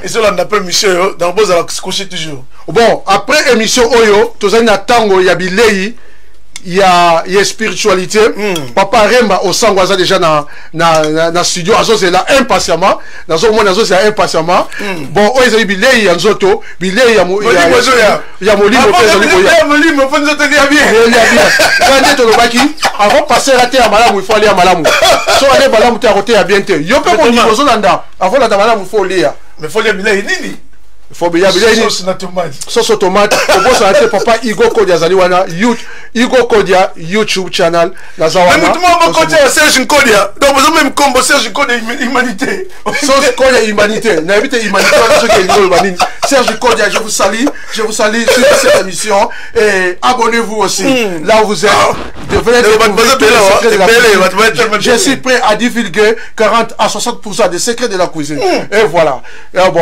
Et c'est là après l'émission. Donc, vous allez se coucher toujours. Bon, après l'émission, tu as un tango, il y a bilei. Il y a spiritualité. Papa Remba au sang waza déjà na studio azo c'est là impatiemment. Nazo mo nazo c'est impatiemment. Bon, o ezali bilei ya nzoto, bilei ya ya molimo pe molimo pe nzoto ya bien. Quand to lobaki, avant passer la terre malamu, il faut aller à malamu. So aller malamu te côté ya bien te. Yo pe mo nibo zo landa. Avant la malamu faut aller. Mais faut aller bilei nini? Faut bien sauce tomate au ça a papa Igo Kodia zali wana Igo Kodia YouTube channel na zawana mais tout le monde côté Serge Kodia donc vous même combo Serge Kodia humanité sauce Kodia humanité na habite humanité ce qui est le banine Serge Kodia, je vous salue sur cette émission et abonnez-vous aussi là où vous êtes. Devenez je suis prêt à divulguer 40 à 60% des secrets de la cuisine. Et voilà. Et bon.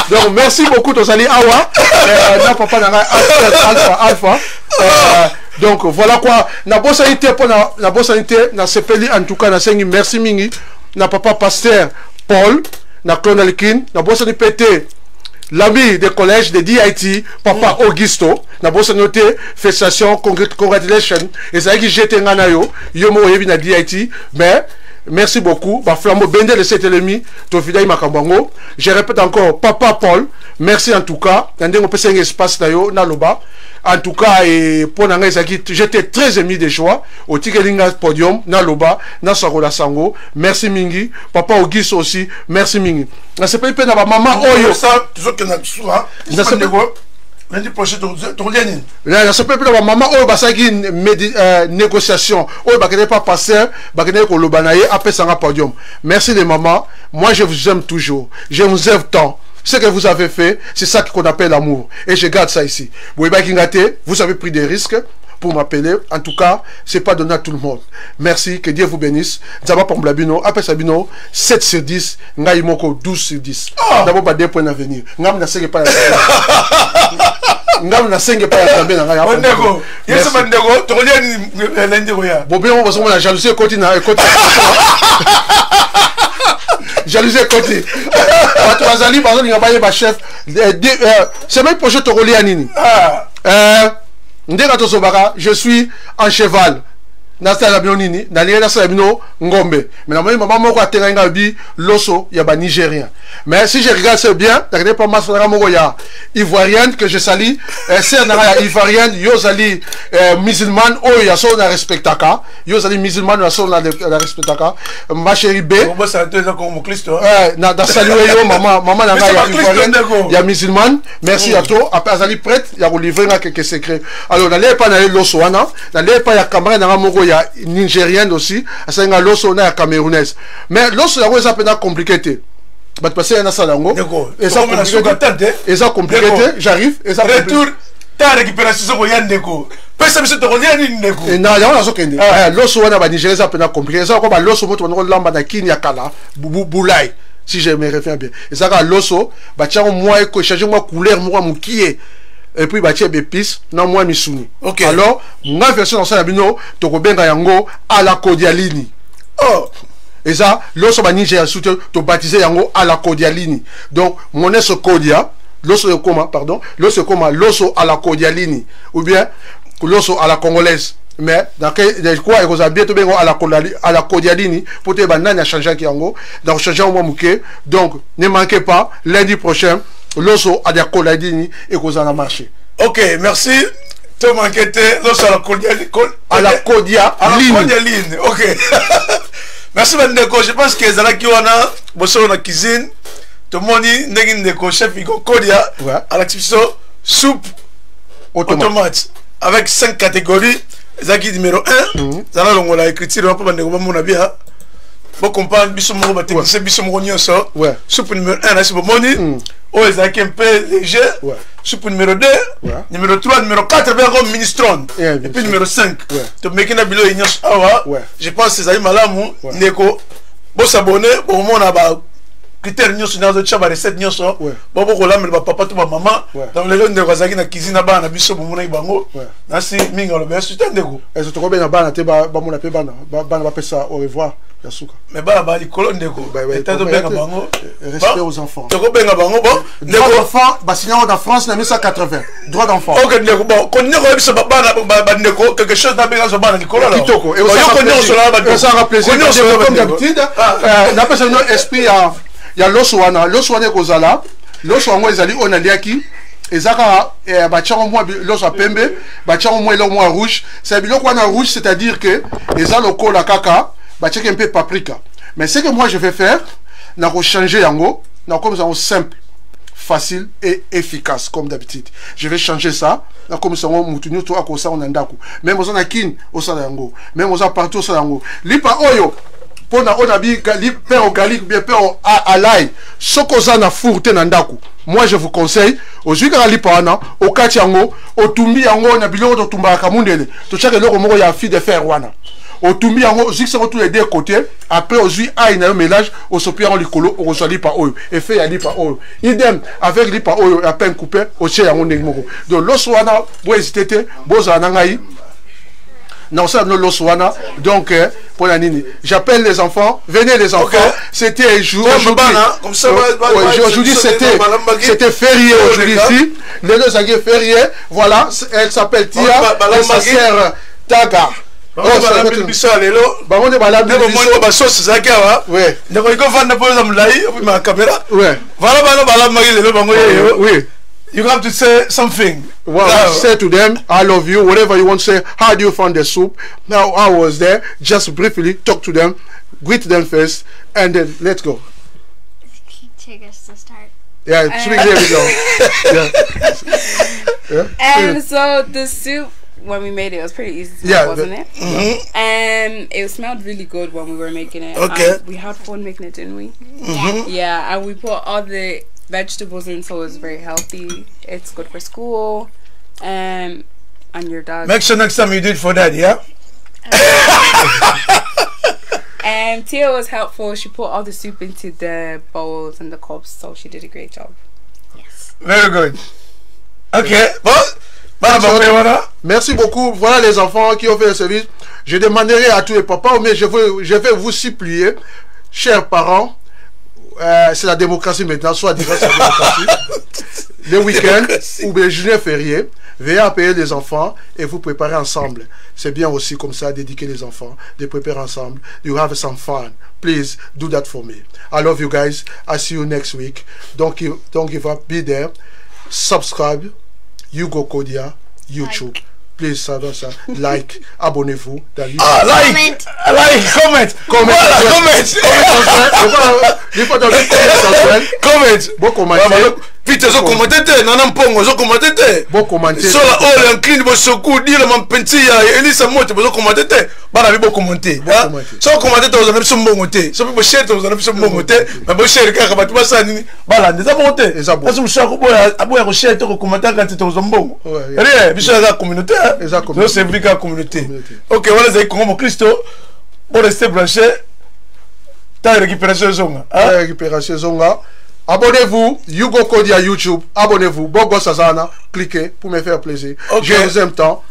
Donc merci beaucoup Tozali Awa. Na papa na Alpha. Donc voilà quoi. Na bosanité pour na bosanité na sepeli en tout cas na sengi merci mingi na papa pasteur Paul na Clonalkin na bosanité pété l'ami des collèges de DIT papa Augusto na bosanité félicitations congratulations et ça qui j'étais ngana yo mo yebi na DIT mais merci beaucoup ba flambeau bende de cet ennemi to fidai makambango je répète encore papa Paul merci en tout cas ndenge opesa un espace na yo na loba en tout cas et pour nanga ezaki j'étais très ému de joie au tikelinga podium na loba na sakola sango merci mingi papa Auguste aussi merci mingi na sepeli pe na ba maman oyo ça toujours que na soura na sepeli lundi prochain tourliani na sepeli pe na ba maman oyo basaki négociation oyo bakene pas passer bakene ko loba na ye apesanga podium merci les mamans moi je vous aime toujours je vous aime tant. Ce que vous avez fait, c'est ça qu'on appelle l'amour. Et je garde ça ici. Vous avez pris des risques pour m'appeler. En tout cas, ce n'est pas donné à tout le monde. Merci, que Dieu vous bénisse. D'abord, pour Blabino, après Sabino, 7 sur 10, Ngaïmoko, 12 sur 10. D'abord, pas 2 points à venir. Ngam n'a pas pas Ngam n'a pas jalousie côté bazali bazali ngabaye ba chef semaine prochaine to relier nini ndeka to sobaka je suis en cheval na sala bino nini na lié na sala bino ngombe mais na maman moko atenga nga bi loso ya ba nigérien mais si je regarde c'est bien t'as pas masse na moko ya ivoirienne que je salue c'est na ya ivoirienne yo zali musulman o ya so na respectaka yo zali musulman na so na respectaka ma chérie B on va s'arrêter là comme Christo na da saluer yo maman na ya ivoirienne ya musulman merci à toi après azali prête ya ko livrer na quelques secrets alors na les pas na loso wana na les pas ya camarade na moko ya nigérienne aussi ça nga loso na camerounaise mais loso ya ça peut être compliqué parce que c'est un salango et ça compliqué j'arrive et ça retour ta récupération ko yandeko pesa biso to kolia ni ndeko et na ya wana sokende loso wana ba nigérien ça peut être compliqué ça ko ba loso moto na lamba na kini ya kala bulai si je me réfère bien et ça ka loso ba tiango moi ko changer moi couleur moi mukie et puis bah tiens épices non moi misuni okay. Alors ma version dans ça bino to ko benga yango à la Kodialini et ça l'osso ba Niger soute to baptiser yango à la Kodialini donc mon est Kodia l'osso comment pardon l'osso comment l'osso à la Kodialini ou bien l'osso à la congolaise mais dans quel quoi et vous avez bientôt bengo à la Kodialini pour te banane à changer qui yango donc changer au mouké donc ne manquez pas lundi prochain l'osso à la Kodialini et vous en a marché. Ok, merci. Tu m'inquiète, l'osso à la Kodialini. À la Kodialini. Ok. Merci Bandeko. Je pense que Zala Kiwana, Bosso na cuisine, tout le monde n'est Ndeko chef Igo Kodia à l'activité soupe automate avec 5 catégories. Zaki numéro 1. Zala Longola écriture un peu Bandeko Bamonabia. Bon comprendre biso mo ba technicien biso mo nyonso soupe numéro 1 là c'est bon moni oh Zaki un peu léger soupe numéro 2 numéro 3 numéro 4 bien comme ministron et puis numéro 5 to mekina bilo nyonso awa je pense c'est malamu ndeko bo s'abonner bon mon ba critères nyonso na zo chaba recette nyonso bo ko la ba papa to ba maman dans les ndeko Zaki na cuisine ba na biso bo mona bango na si minga lo be suite ndeko et to ko be na ba na te ba mona pe ba ba pesa au revoir. Mais bah les colonnes de go. Respect aux enfants. Droit d'enfant, bah sinon en France, on a mis ça 80. Droit d'enfant. Ok, bon, quand on a quelque chose dans les colonnes. Et ça a plaisir. Comme d'habitude, on appelle ça notre esprit. Il y a l'oswana, l'oswana kozala, l'oswana ezali on aliaki. Ezaka bachango moi l'os à pembe, bachango moi l'os moi rouge. C'est biloko wana rouge, c'est-à-dire que ezaloko la kaka. Bah check un peu paprika. Mais ce que moi je vais faire, n'a pas changer yango, n'a comme ça simple, facile et efficace comme d'habitude. Je vais changer ça, n'a comme ça on mutunu to akosa on andaku. Même aux anakin au salango, même aux partout au salango. Lipa oyo pona on a bi pain au garlic bien pain à l'ail sokoza na four te na ndako. Moi je vous conseille aujourd'hui quand ali pana au katiango au tumbi yango na biloko to tumba ka mundele to chaka loko moko ya fi de fer wana au tumbi yango juste tous les deux côtés après aujourd'hui aïe na mélange au sopia en likolo au soli pa oyo et fait ya lipa oyo idem avec lipa oyo à pain coupé au che yango ndenge moko donc l'os wana bo hésiter boza na ngai non ça non l'os wana donc pour la nini j'appelle les enfants venez les enfants c'était aujourd'hui comme ça aujourd'hui c'était férié aujourd'hui ici les deux aguets férié voilà elle s'appelle Tia et sa sœur Taga you have to say something. Well, say to them, I love you, whatever you want to say. How do you find the soup? Now I was there, just briefly talk to them, greet them first, and then let's go. Take us to start. Yeah, there we go. And so the soup, when we made it, it was pretty easy to make, wasn't it? And it smelled really good when we were making it. Okay. We had fun making it, didn't we? Yeah. Yeah, and we put all the vegetables in, so it's very healthy. It's good for school. And your dad. Make sure next time you do it for that, yeah? And Tia was helpful. She put all the soup into the bowls and the cups, so she did a great job. Yes. Very good. Okay. Merci beaucoup. Voilà les enfants qui ont fait le service. Je demanderai à tous les papas, mais je vais vous supplier, chers parents, c'est la démocratie maintenant, soit disant c'est la démocratie. Le week-end ou les journées fériées, veuillez appeler les enfants et vous préparer ensemble. C'est bien aussi comme ça d'éduquer les enfants, de préparer ensemble. You have some fun. Please do that for me. I love you guys. I see you next week. Don't give up. Be there. Subscribe. Hugo Kodia, YouTube. Please, ça, like, abonnez-vous. Like, comment. Bon commentaire. Vite, zo commenter, nana mpongo, zo commenter. Bon commentaire. So la ole incline bo soku dire mon penti ya Elisa moto bo commenter. Bana bi bo commenter. So commenter to zo na biso mbongo te. So bo share to zo na biso mbongo te. Ba bo share ka ba tuba sa nini. Bala ndeza monter. Parce que so ko boya aboya ko share to ko commenter quand to zo mbongo. Rien, biso la communauté. So c'est la communauté. OK, voilà c'est comme Christo. Pour rester branché. Ta récupération zonga. Récupération zonga. Abonnez-vous, Hugo Kodia YouTube, abonnez-vous, Bogo Sazana, cliquez pour me faire plaisir. Je vous aime tant.